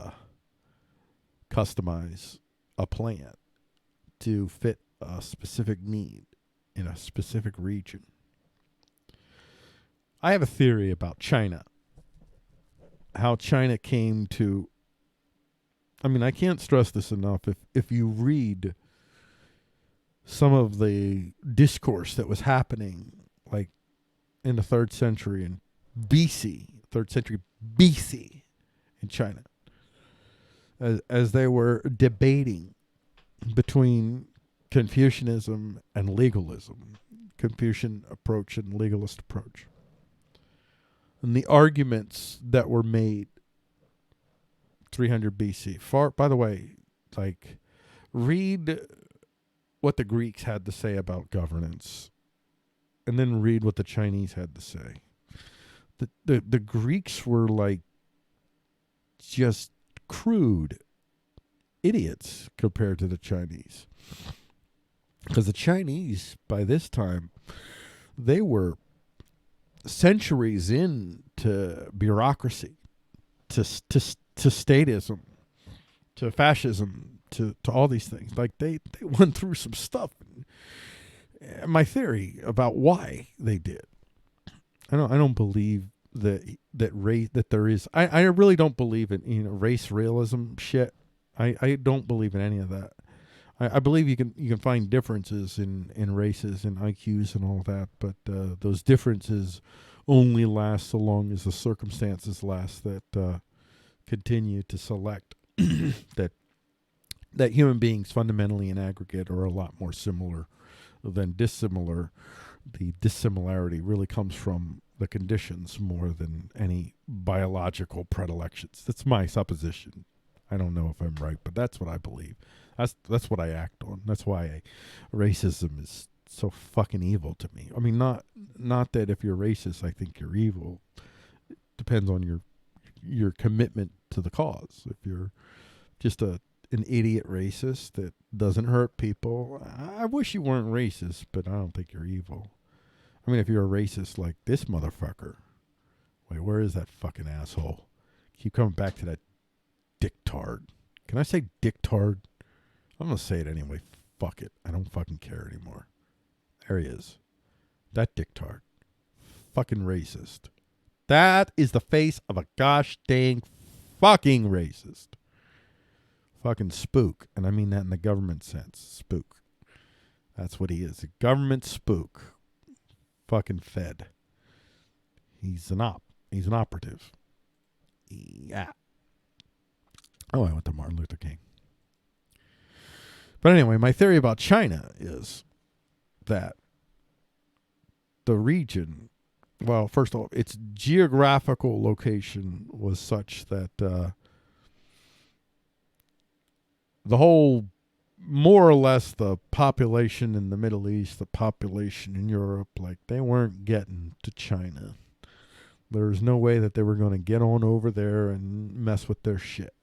customize a plant to fit a specific need in a specific region. I have a theory about China. How China came to... I mean, I can't stress this enough. If you read some of the discourse that was happening, like in the 3rd century in BC, 3rd century BC in China, as they were debating between Confucianism and legalism, Confucian approach and legalist approach, and the arguments that were made 300 BC. By the way, like, read what the Greeks had to say about governance, and then read what the Chinese had to say. The Greeks were like just crude idiots compared to the Chinese. Because the Chinese, by this time, they were centuries into bureaucracy, to statism, to fascism, to all these things. Like they went through some stuff. And my theory about why they did, I don't believe that race, that there is. I really don't believe in race realism shit. I don't believe in any of that. I believe you can find differences in races and IQs and all that, but those differences only last so long as the circumstances last that continue to select that human beings fundamentally in aggregate are a lot more similar than dissimilar. The dissimilarity really comes from the conditions more than any biological predilections. That's my supposition. I don't know if I'm right, but that's what I believe. That's what I act on. That's why racism is so fucking evil to me. I mean, not that if you're racist, I think you're evil. It depends on your commitment to the cause. If you're just an idiot racist that doesn't hurt people, I wish you weren't racist, but I don't think you're evil. I mean, if you're a racist like this motherfucker, wait, where is that fucking asshole? Keep coming back to that dictard. Can I say dictard? I'm going to say it anyway. Fuck it. I don't fucking care anymore. There he is. That dictard. Fucking racist. That is the face of a gosh dang fucking racist. Fucking spook. And I mean that in the government sense. Spook. That's what he is. A government spook. Fucking Fed. He's an operative. Yeah. Oh, I went to Martin Luther King. But anyway, my theory about China is that the region, well, first of all, its geographical location was such that the whole, more or less, the population in the Middle East, the population in Europe, like, they weren't getting to China. There was no way that they were going to get on over there and mess with their shit.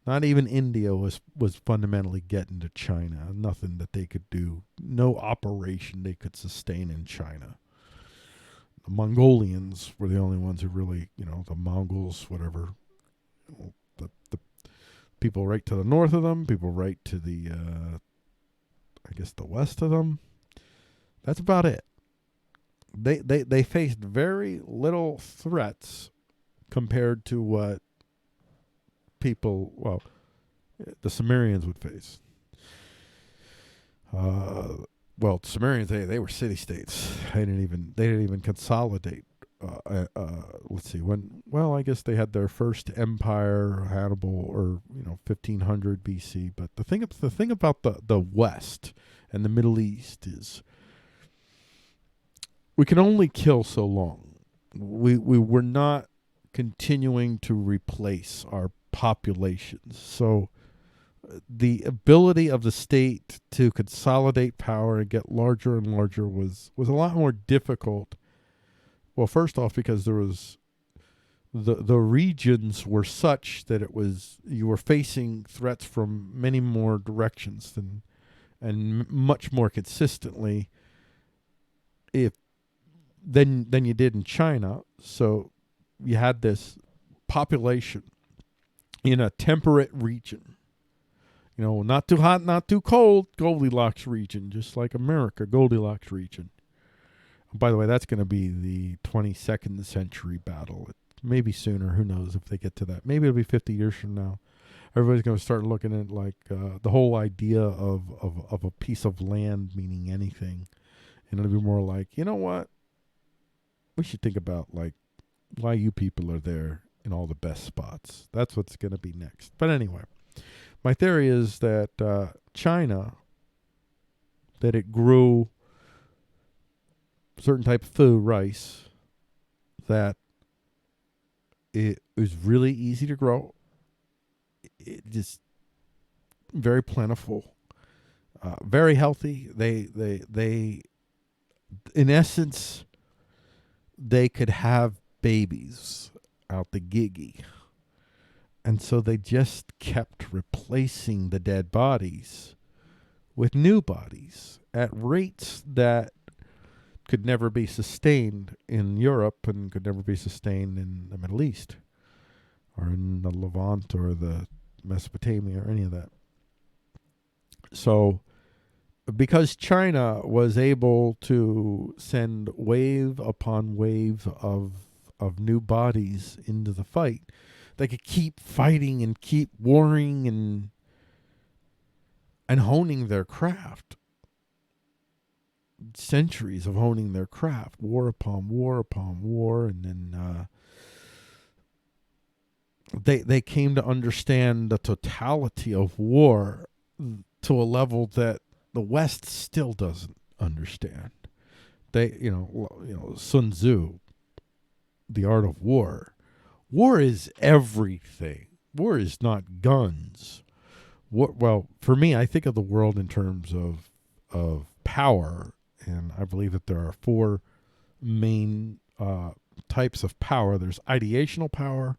Not even India was fundamentally getting to China. Nothing that they could do. No operation they could sustain in China. The Mongolians were the only ones who really, the Mongols, whatever. The people right to the north of them, people right to the, the west of them. That's about it. They faced very little threats compared to what people, the Sumerians would face. Sumerians, they were city states. They didn't even consolidate. Let's see, I guess they had their first empire, Hannibal, or 1500 BC. But the thing about the West and the Middle East is we can only kill so long. We were not continuing to replace our populations. So the ability of the state to consolidate power and get larger and larger was a lot more difficult. Well, first off, because there was the regions were such that you were facing threats from many more directions and much more consistently than you did in China. So you had this population in a temperate region. Not too hot, not too cold, Goldilocks region, just like America, Goldilocks region. By the way, that's going to be the 22nd century battle. Maybe sooner, who knows if they get to that. Maybe it'll be 50 years from now. Everybody's going to start looking at the whole idea of a piece of land meaning anything. And it'll be more like, you know what? We should think about why you people are there in all the best spots. That's what's going to be next. But anyway. My theory is that China, that it grew a certain type of food, rice, that it was really easy to grow. It just very plentiful, very healthy. They, in essence, they could have babies out the giggy. And so they just kept replacing the dead bodies with new bodies at rates that could never be sustained in Europe and could never be sustained in the Middle East or in the Levant or the Mesopotamia or any of that. So because China was able to send wave upon wave of new bodies into the fight, they could keep fighting and keep warring and honing their craft. Centuries of honing their craft, war upon war upon war, and then they came to understand the totality of war to a level that the West still doesn't understand. They, Sun Tzu, The Art of War. War is everything. War is not guns. For me, I think of the world in terms of power, and I believe that there are four main types of power. There's ideational power,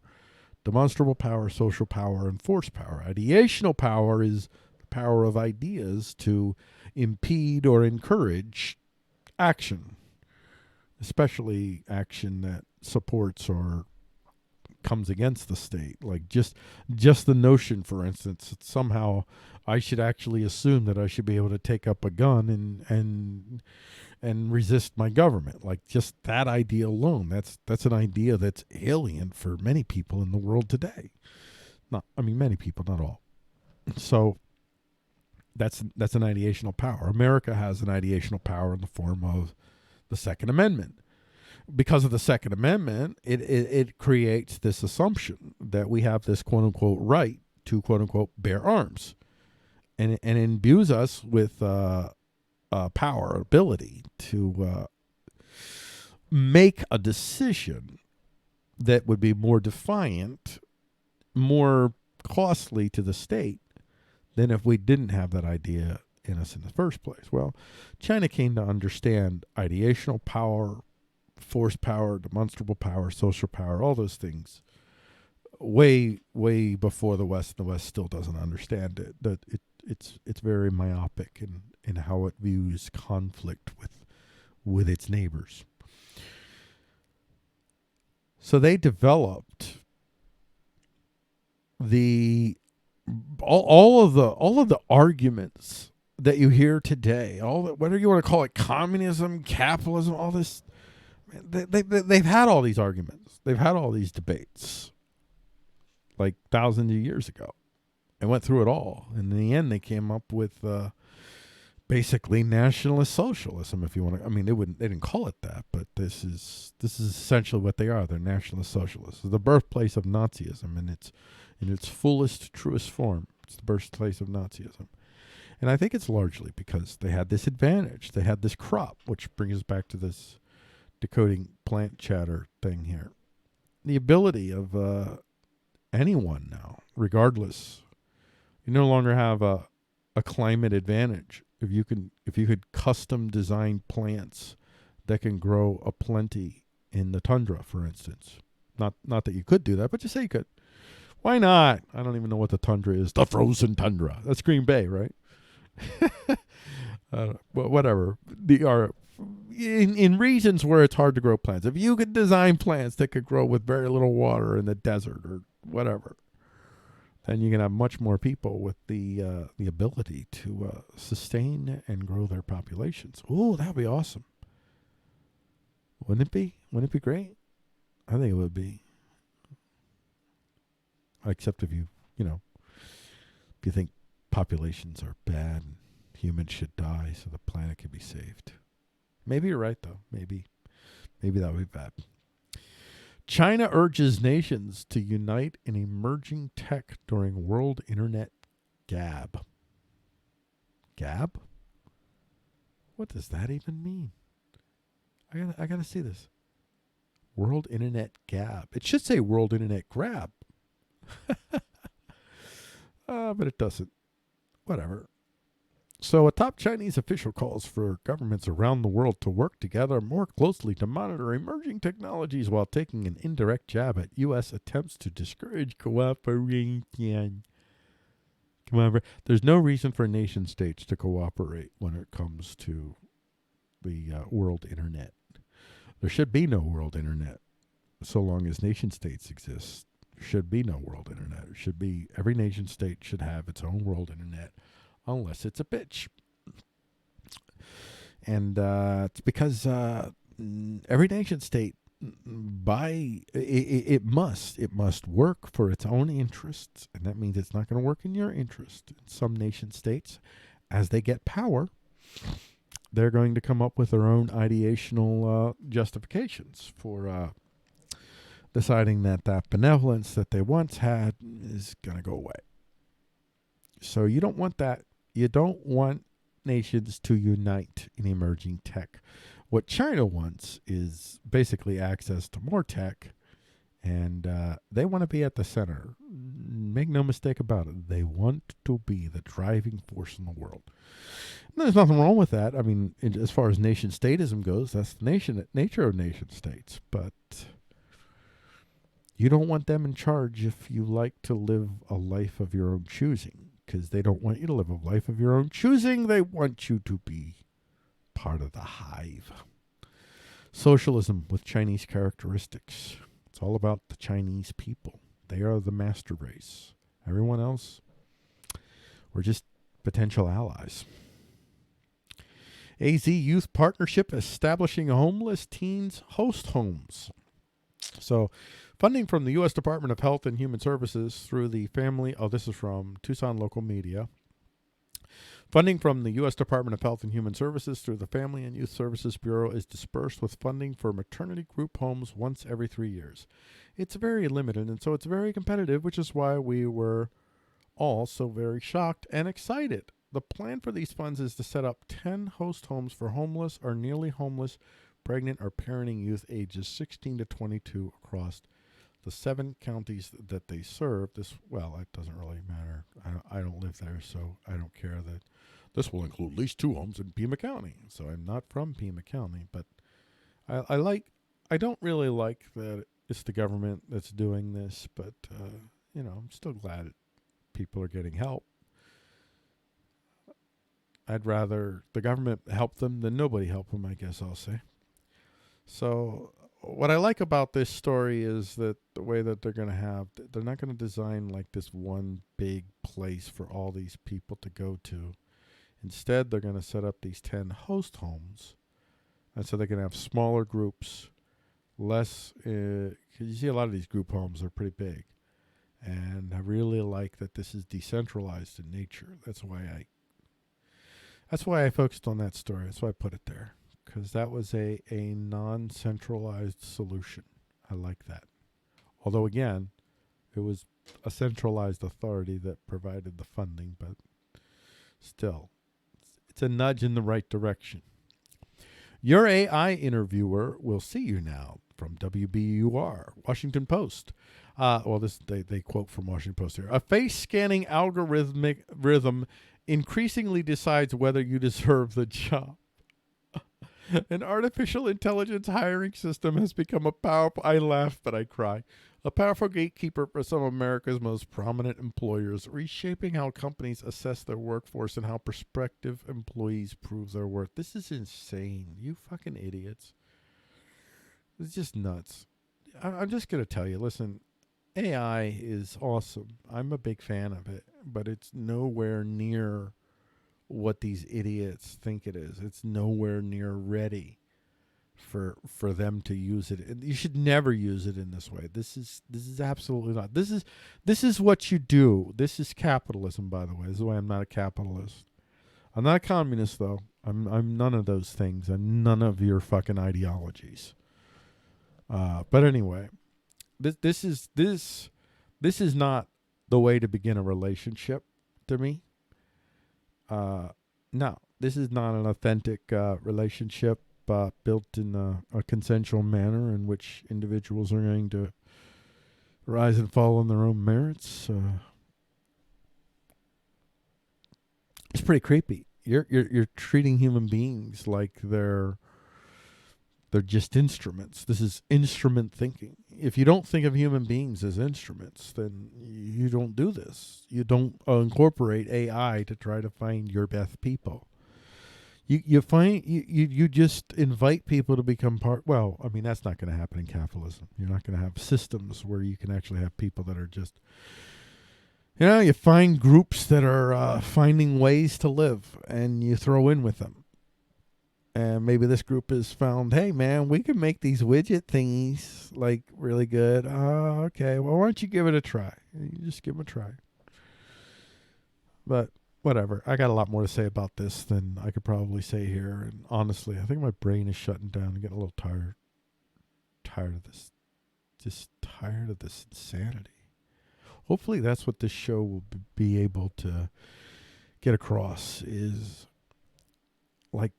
demonstrable power, social power, and force power. Ideational power is the power of ideas to impede or encourage action, especially action that supports or comes against the state. Like just the notion, for instance, that somehow I should actually assume that I should be able to take up a gun and resist my government. Like just that idea alone, that's an idea that's alien for many people in the world today. Many people, not all. So that's an ideational power. America has an ideational power in the form of the Second Amendment. Because of the Second Amendment, it creates this assumption that we have this quote-unquote right to quote-unquote bear arms. And it imbues us with power, ability to make a decision that would be more defiant, more costly to the state than if we didn't have that idea in us in the first place. Well, China came to understand ideational power, force power, demonstrable power, social power, all those things way before the West. The West still doesn't understand it. That it's very myopic in how it views conflict with its neighbors. So they developed all of the arguments that you hear today, whether you want to call it communism, capitalism, all this. They've had all these arguments. They've had all these debates. like thousands of years ago and went through it all. And in the end, they came up with basically nationalist socialism, if you want to. I mean, they didn't call it that, but this is essentially what they are. They're nationalist socialists. It's the birthplace of Nazism in its fullest, truest form. It's the birthplace of Nazism. And I think it's largely because they had this advantage. They had this crop, which brings us back to this decoding plant chatter thing here. The ability of anyone now, regardless, you no longer have a climate advantage. If you could custom design plants that can grow aplenty in the tundra, for instance. Not that you could do that, but just say you could. Why not? I don't even know what the tundra is. The frozen tundra. That's Green Bay, right? Whatever. In regions where it's hard to grow plants, if you could design plants that could grow with very little water in the desert or whatever, then you can have much more people with the ability to sustain and grow their populations. Ooh, that would be awesome. Wouldn't it be? Wouldn't it be great? I think it would be. Except if you think populations are bad and humans should die so the planet can be saved. Maybe you're right, though. Maybe that would be bad. China urges nations to unite in emerging tech during World Internet Gab. Gab? What does that even mean? I gotta see this. World Internet Gab. It should say World Internet Grab. But it doesn't. Whatever. So a top Chinese official calls for governments around the world to work together more closely to monitor emerging technologies while taking an indirect jab at U.S. attempts to discourage cooperation. Come on, there's no reason for nation states to cooperate when it comes to the world internet. There should be no world internet so long as nation states exist. There should be no world internet. It should be every nation state should have its own world internet. Unless it's a bitch. And it's because every nation state, it must work for its own interests, and that means it's not going to work in your interest. Some nation states, as they get power, they're going to come up with their own ideational justifications for deciding that benevolence that they once had is going to go away. So you don't want that. You don't want nations to unite in emerging tech. What China wants is basically access to more tech, and they want to be at the center. Make no mistake about it. They want to be the driving force in the world. And there's nothing wrong with that. I mean, as far as nation-statism goes, that's the nature of nation-states. But you don't want them in charge if you like to live a life of your own choosing. Because they don't want you to live a life of your own choosing. They want you to be part of the hive. Socialism with Chinese characteristics. It's all about the Chinese people. They are the master race. Everyone else, we're just potential allies. AZ Youth Partnership establishing homeless teens host homes. So, funding from the U.S. Department of Health and Human Services through the family... Oh, this is from Tucson Local Media. Funding from the U.S. Department of Health and Human Services through the Family and Youth Services Bureau is dispersed with funding for maternity group homes once every 3 years. It's very limited, and so it's very competitive, which is why we were all so very shocked and excited. The plan for these funds is to set up 10 host homes for homeless or nearly homeless, pregnant, or parenting youth ages 16 to 22 across the 7 counties that they serve. It doesn't really matter. I don't live there, so I don't care that this will include at least 2 homes in Pima County. So I'm not from Pima County, but I don't really like that it's the government that's doing this, but I'm still glad that people are getting help. I'd rather the government help them than nobody help them, I guess I'll say. So what I like about this story is that the way that they're not going to design like this one big place for all these people to go to. Instead, they're going to set up these 10 host homes. And so they can have smaller groups, less, because you see a lot of these group homes are pretty big. And I really like that this is decentralized in nature. That's why I focused on that story. That's why I put it there. Because that was a non-centralized solution. I like that. Although, again, it was a centralized authority that provided the funding, but still, it's a nudge in the right direction. Your AI interviewer will see you now, from WBUR, Washington Post. They quote from Washington Post here. A face scanning rhythm increasingly decides whether you deserve the job. An artificial intelligence hiring system has become a powerful, I laugh, but I cry, a powerful gatekeeper for some of America's most prominent employers, reshaping how companies assess their workforce and how prospective employees prove their worth. This is insane. You fucking idiots. It's just nuts. I'm just going to tell you, listen, AI is awesome. I'm a big fan of it, but it's nowhere near what these idiots think it is. It's nowhere near ready for them to use it. And you should never use it in this way. This is absolutely not. This is what you do. This is capitalism, by the way. This is why I'm not a capitalist. I'm not a communist, though. I'm none of those things. I'm none of your fucking ideologies. But anyway, this is not the way to begin a relationship to me. No, this is not an authentic relationship built in a consensual manner in which individuals are going to rise and fall on their own merits. It's pretty creepy. You're treating human beings like they're just instruments. This is instrument thinking. If you don't think of human beings as instruments, then you don't do this. You don't incorporate AI to try to find your best people. You just invite people to become part. Well, I mean, that's not going to happen in capitalism. You're not going to have systems where you can actually have people that are just, you find groups that are finding ways to live, and you throw in with them. And maybe this group has found, hey, man, we can make these widget thingies, like, really good. Okay, well, why don't you give it a try? You just give them a try. But whatever. I got a lot more to say about this than I could probably say here. And honestly, I think my brain is shutting down and getting a little tired. Tired of this. Just tired of this insanity. Hopefully that's what this show will be able to get across, is like,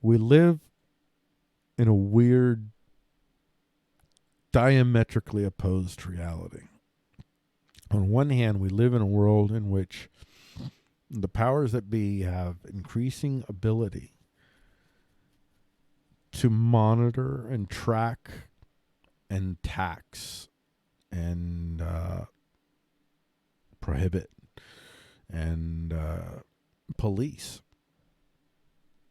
we live in a weird, diametrically opposed reality. On one hand, we live in a world in which the powers that be have increasing ability to monitor and track and tax and prohibit and police.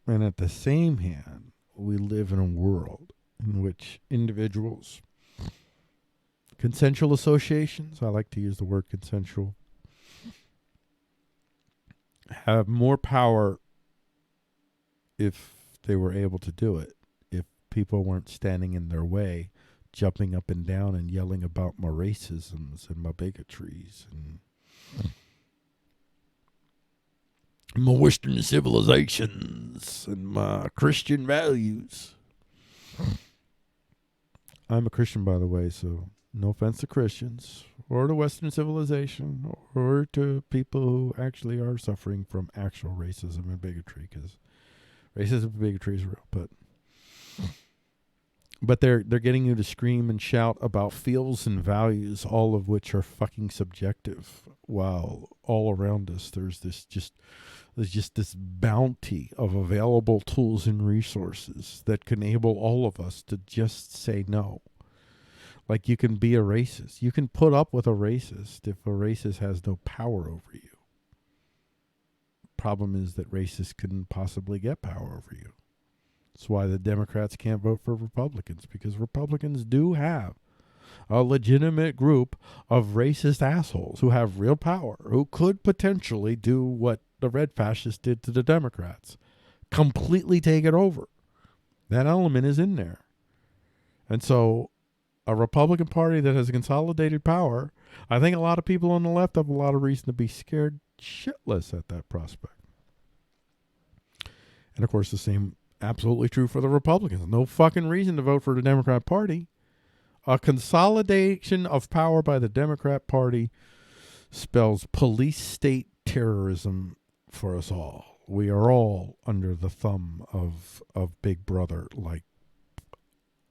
And at the same hand, we live in a world in which individuals, consensual associations, I like to use the word consensual, have more power if they were able to do it, if people weren't standing in their way, jumping up and down and yelling about my racisms and my bigotries and my Western civilizations and my Christian values. I'm a Christian, by the way, so no offense to Christians or to Western civilization or to people who actually are suffering from actual racism and bigotry, because racism and bigotry is real. But they're getting you to scream and shout about feels and values, all of which are fucking subjective, while all around us there's just this bounty of available tools and resources that can enable all of us to just say no. Like, you can be a racist. You can put up with a racist if a racist has no power over you. Problem is that racists couldn't possibly get power over you. That's why the Democrats can't vote for Republicans, because Republicans do have a legitimate group of racist assholes who have real power, who could potentially do what the red fascists did to the Democrats. Completely take it over. That element is in there. And so a Republican Party that has consolidated power, I think a lot of people on the left have a lot of reason to be scared shitless at that prospect. And of course, the same absolutely true for the Republicans. No fucking reason to vote for the Democrat Party. A consolidation of power by the Democrat Party spells police state terrorism for us all. We are all under the thumb of Big Brother, like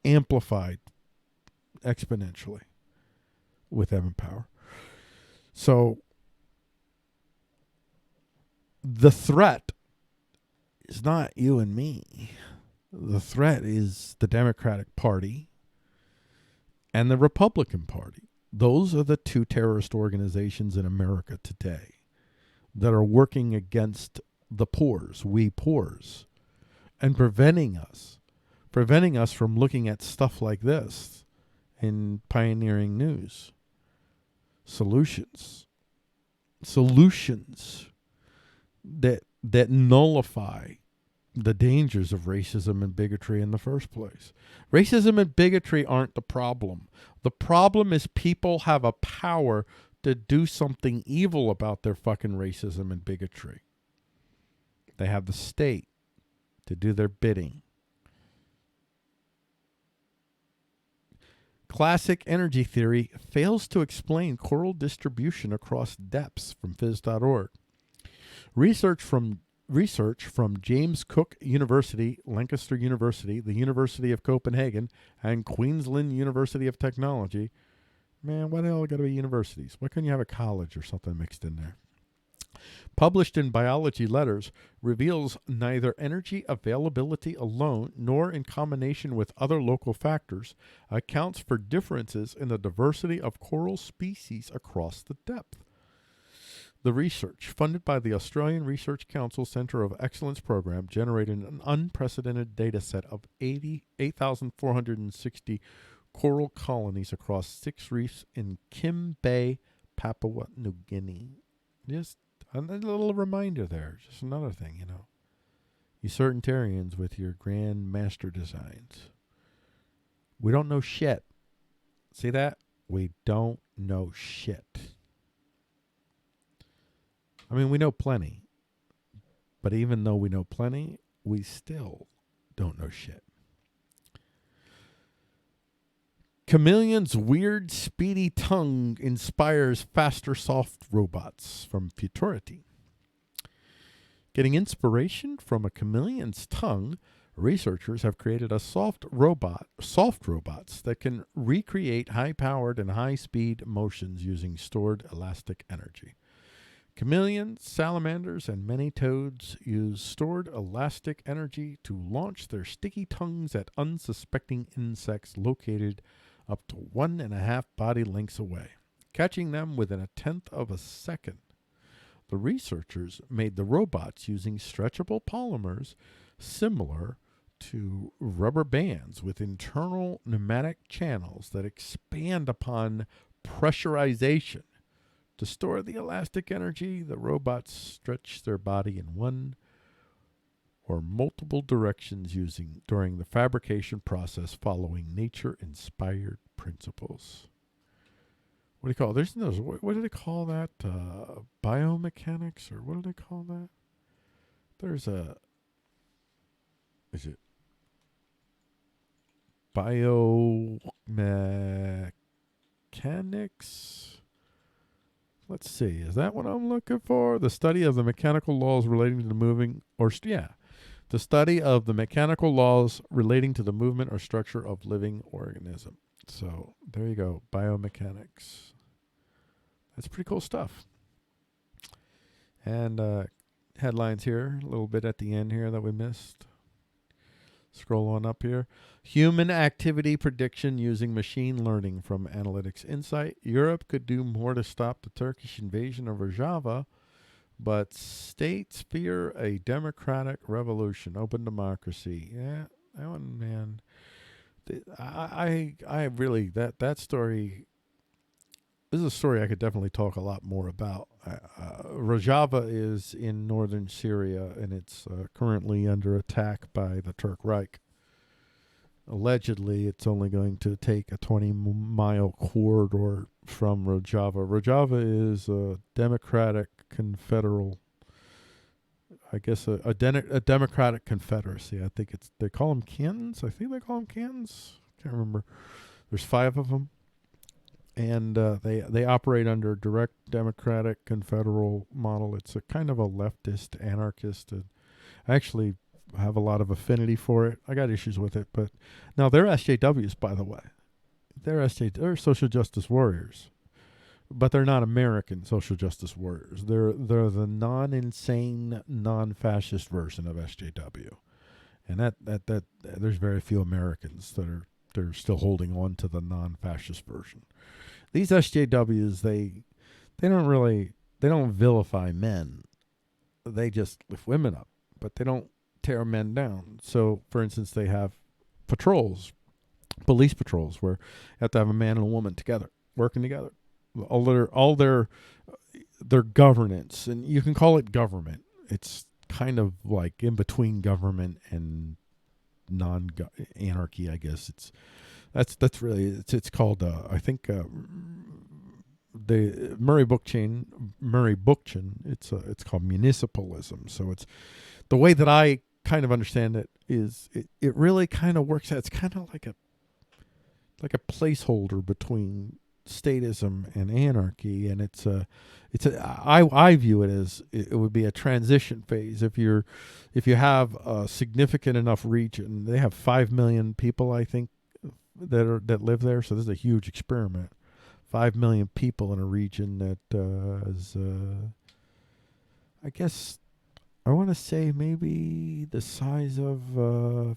amplified exponentially with them in power. So the threat is not you and me. The threat is the Democratic Party and the Republican Party. Those are the two terrorist organizations in America today that are working against the poors, we poors, and preventing us from looking at stuff like this in pioneering news. Solutions that nullify the dangers of racism and bigotry in the first place. Racism and bigotry aren't the problem. The problem is people have a power to do something evil about their fucking racism and bigotry. They have the state to do their bidding. Classic energy theory fails to explain coral distribution across depths from phys.org. Research from James Cook University, Lancaster University, the University of Copenhagen, and Queensland University of Technology. Man, why the hell got to be universities? Why couldn't you have a college or something mixed in there? Published in Biology Letters, reveals neither energy availability alone nor in combination with other local factors accounts for differences in the diversity of coral species across the depth. The research, funded by the Australian Research Council Centre of Excellence Program, generated an unprecedented data set of 8,460 coral colonies across 6 reefs in Kim Bay, Papua New Guinea. Just a little reminder there. Just another thing, you know. You certainarians with your grand master designs. We don't know shit. See that? We don't know shit. I mean, we know plenty. But even though we know plenty, we still don't know shit. Chameleon's weird, speedy tongue inspires faster soft robots from Futurity. Getting inspiration from a chameleon's tongue, researchers have created a soft robots that can recreate high-powered and high-speed motions using stored elastic energy. Chameleons, salamanders, and many toads use stored elastic energy to launch their sticky tongues at unsuspecting insects located up to 1.5 body lengths away, catching them within 1/10 of a second. The researchers made the robots using stretchable polymers similar to rubber bands with internal pneumatic channels that expand upon pressurization. To store the elastic energy, the robots stretch their body in one or multiple directions during the fabrication process following nature-inspired principles. What do you call it? There's those, what do they call that? Biomechanics, or what do they call that? There's is it biomechanics? Let's see. Is that what I'm looking for? The study of the mechanical laws relating to the the study of the mechanical laws relating to the movement or structure of living organism. So there you go, biomechanics. That's pretty cool stuff. And headlines here, a little bit at the end here that we missed. Scroll on up here. Human activity prediction using machine learning from Analytics Insight. Europe could do more to stop the Turkish invasion of Rojava, but states fear a democratic revolution. Open democracy. Yeah, that one, man. I really, that story, this is a story I could definitely talk a lot more about. Rojava is in northern Syria, and it's currently under attack by the Turk Reich. allegedly it's only going to take a 20-mile corridor from Rojava. Rojava is a democratic confederal, I guess a democratic confederacy. I think they call them cantons. I think they call them cantons. Can't remember. There's 5 of them, and they operate under a direct democratic confederal model. It's a kind of a leftist anarchist. I actually have a lot of affinity for it. I got issues with it, but now they're SJWs, by the way. They're social justice warriors, but they're not American social justice warriors. They're the non-insane, non-fascist version of SJW, and that there's very few Americans they're still holding on to the non-fascist version. These SJWs, they don't vilify men. They just lift women up, but they don't tear men down. So, for instance, they have patrols, police patrols, where you have to have a man and a woman together, working together. All their governance, and you can call it government. It's kind of like in between government and non-anarchy, I guess. That's really it's called I think the Murray Bookchin. It's called municipalism. So it's the way that I kind of understand it is it really kind of works out. It's kind of like a placeholder between statism and anarchy, and I view it as it would be a transition phase. If you have a significant enough region, they have 5 million people, I think, that live there. So this is a huge experiment. 5 million people in a region that is, I guess, I want to say maybe the size of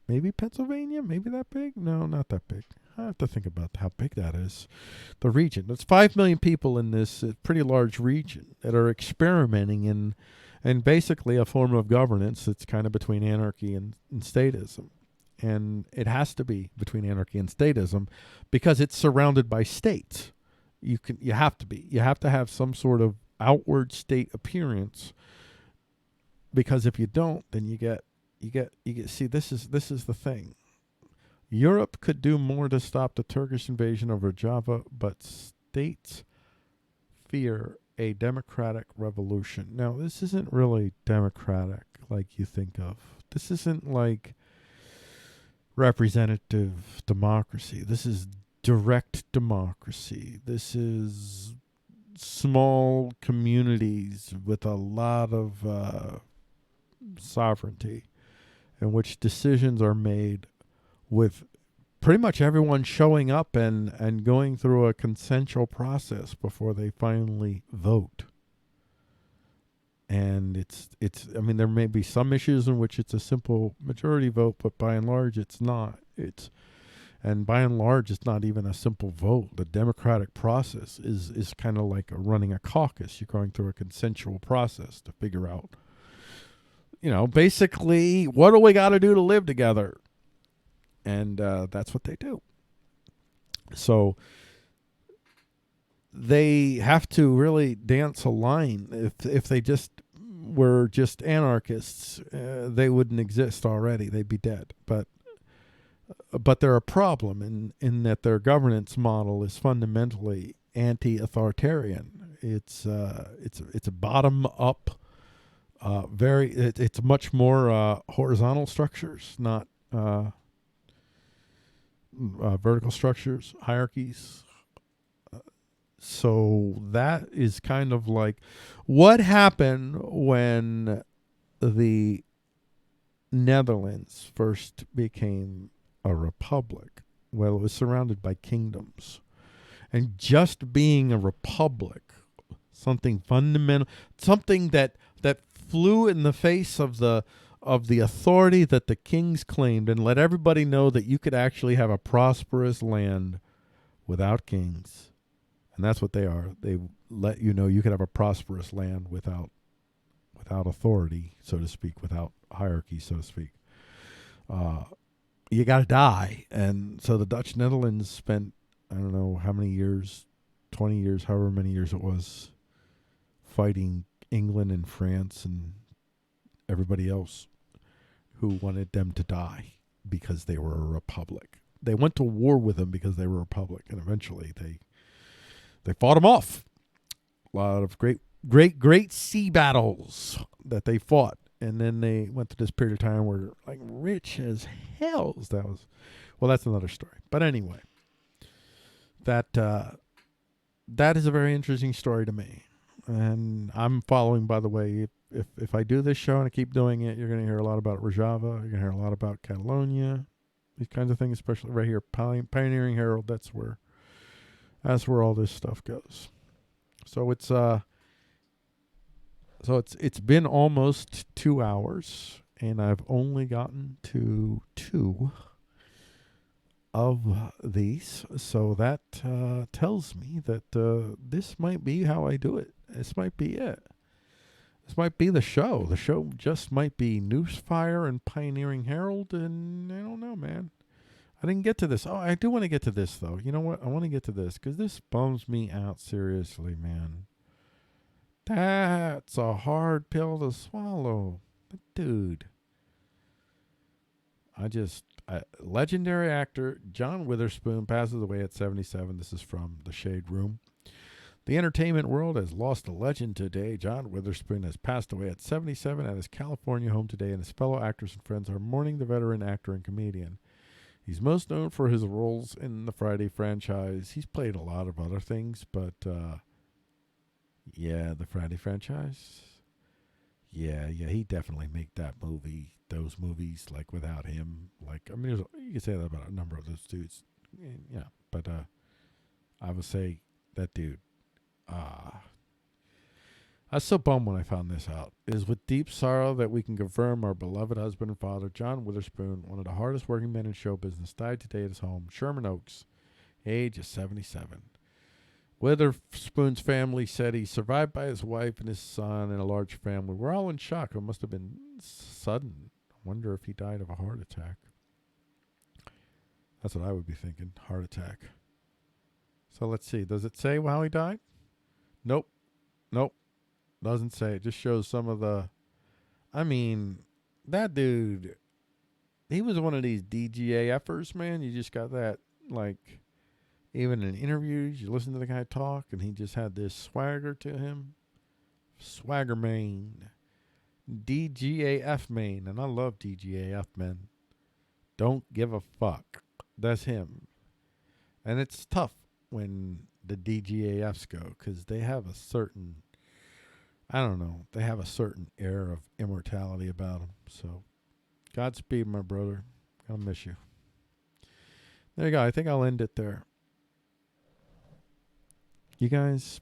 maybe Pennsylvania, maybe that big. No, not that big. I have to think about how big that is. The region. There's 5 million people in this pretty large region that are experimenting in basically a form of governance that's kind of between anarchy and statism. And it has to be between anarchy and statism because it's surrounded by states. You have to have some sort of outward state appearance, because if you don't, then you get see, this is the thing. Europe could do more to stop the Turkish invasion over Java, but states fear a democratic revolution. Now, this isn't really democratic like you think of. This isn't like representative democracy. This is direct democracy. This is small communities with a lot of sovereignty, in which decisions are made with pretty much everyone showing up and going through a consensual process before they finally vote. And it's I mean, there may be some issues in which it's a simple majority vote, but by and large it's not. And by and large it's not even a simple vote. The democratic process is kind of like running a caucus. You're going through a consensual process to figure out, basically, what do we got to do to live together? And that's what they do. So they have to really dance a line. If they just were just anarchists, they wouldn't exist already. They'd be dead. But they're a problem in that their governance model is fundamentally anti-authoritarian. It's a bottom up. It's much more horizontal structures, not vertical structures, hierarchies. So that is kind of like what happened when the Netherlands first became a republic. Well, it was surrounded by kingdoms, and just being a republic, something fundamental, something that flew in the face of the authority that the kings claimed, and let everybody know that you could actually have a prosperous land without kings. And that's what they are. They let you know you could have a prosperous land without authority, so to speak, without hierarchy, so to speak. You got to die. And so the Dutch Netherlands spent, I don't know how many years, 20 years, however many years it was, fighting England and France and everybody else who wanted them to die. because they were a republic. They went to war with them because they were a republic, and eventually they fought them off. A lot of great sea battles that they fought, and then they went through this period of time where like rich as hell. That's another story. But anyway, that is a very interesting story to me, and I'm following. By the way, if I do this show and I keep doing it, you're going to hear a lot about Rojava. You're going to hear a lot about Catalonia, these kinds of things, especially right here, Pioneering Herald. That's where all this stuff goes. So it's been almost 2 hours, and I've only gotten to 2 of these. So that tells me that this might be how I do it. This might be it. This might be the show. The show just might be Newsfire and Pioneering Herald, and I don't know, man. I didn't get to this. Oh, I do want to get to this, though. You know what? I want to get to this because this bums me out seriously, man. That's a hard pill to swallow. Dude. Legendary actor John Witherspoon passes away at 77. This is from The Shade Room. The entertainment world has lost a legend today. John Witherspoon has passed away at 77 at his California home today, and his fellow actors and friends are mourning the veteran actor and comedian. He's most known for his roles in the Friday franchise. He's played a lot of other things, but the Friday franchise. Yeah, he definitely made those movies, like, without him. Like, I mean, you can say that about a number of those dudes. Yeah, but I would say that dude. I was so bummed when I found this out. It is with deep sorrow that we can confirm our beloved husband and father, John Witherspoon, one of the hardest working men in show business, died today at his home, Sherman Oaks, age of 77. Witherspoon's family said he survived by his wife and his son and a large family. We're all in shock. It must have been sudden. I wonder if he died of a heart attack. That's what I would be thinking, heart attack. So let's see. Does it say how he died? Nope. Doesn't say. It just shows some of the... I mean, that dude, he was one of these DGAFers, man. You just got that, like, even in interviews, you listen to the guy talk, and he just had this swagger to him. Swagger main. DGAF main. And I love DGAF, man. Don't give a fuck. That's him. And it's tough when the DGAFs go, because they have a certain, I don't know, they have a certain air of immortality about them. So, Godspeed, my brother. I'll miss you. There you go. I think I'll end it there. You guys,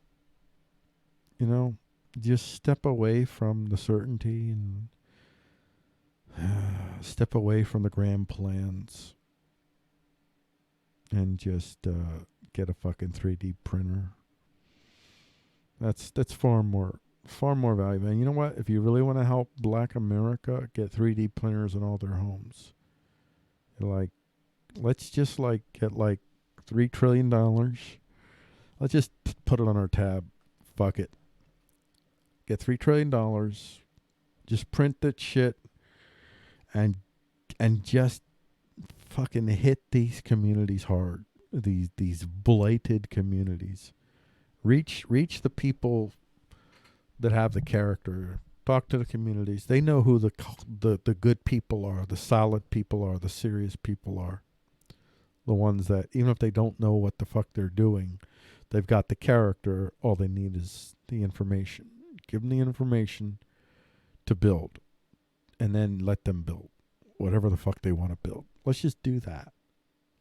just step away from the certainty and step away from the grand plans and just get a fucking 3D printer. That's far more valuable. And you know what? If you really want to help Black America, get 3D printers in all their homes. Like, let's just get $3 trillion. Let's just put it on our tab. Fuck it. Get $3 trillion. Just print that shit and just fucking hit these communities hard. These blighted communities. Reach the people that have the character. Talk to the communities. They know who the good people are, the solid people are, the serious people are. The ones that, even if they don't know what the fuck they're doing, they've got the character. All they need is the information. Give them the information to build, and then let them build whatever the fuck they want to build. Let's just do that.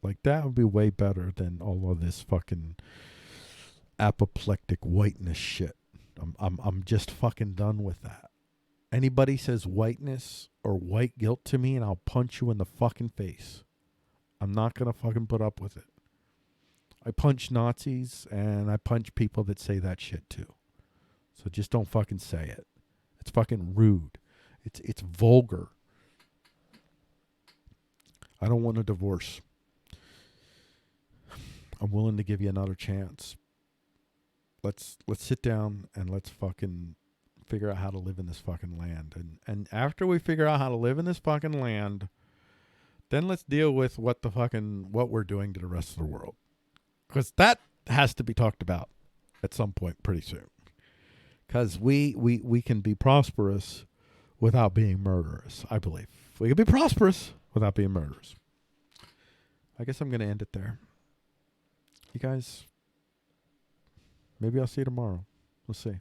Like, that would be way better than all of this fucking apoplectic whiteness shit. I'm just fucking done with that. Anybody says whiteness or white guilt to me, and I'll punch you in the fucking face. I'm not gonna fucking put up with it. I punch Nazis, and I punch people that say that shit too. So just don't fucking say it. It's fucking rude. It's vulgar. I don't want a divorce. I'm willing to give you another chance. Let's sit down and let's fucking figure out how to live in this fucking land. And after we figure out how to live in this fucking land, Then let's deal with what we're doing to the rest of the world, because that has to be talked about at some point pretty soon. Because we can be prosperous without being murderous. I believe we can be prosperous without being murderers. I guess I'm going to end it there. You guys, maybe I'll see you tomorrow. We'll see.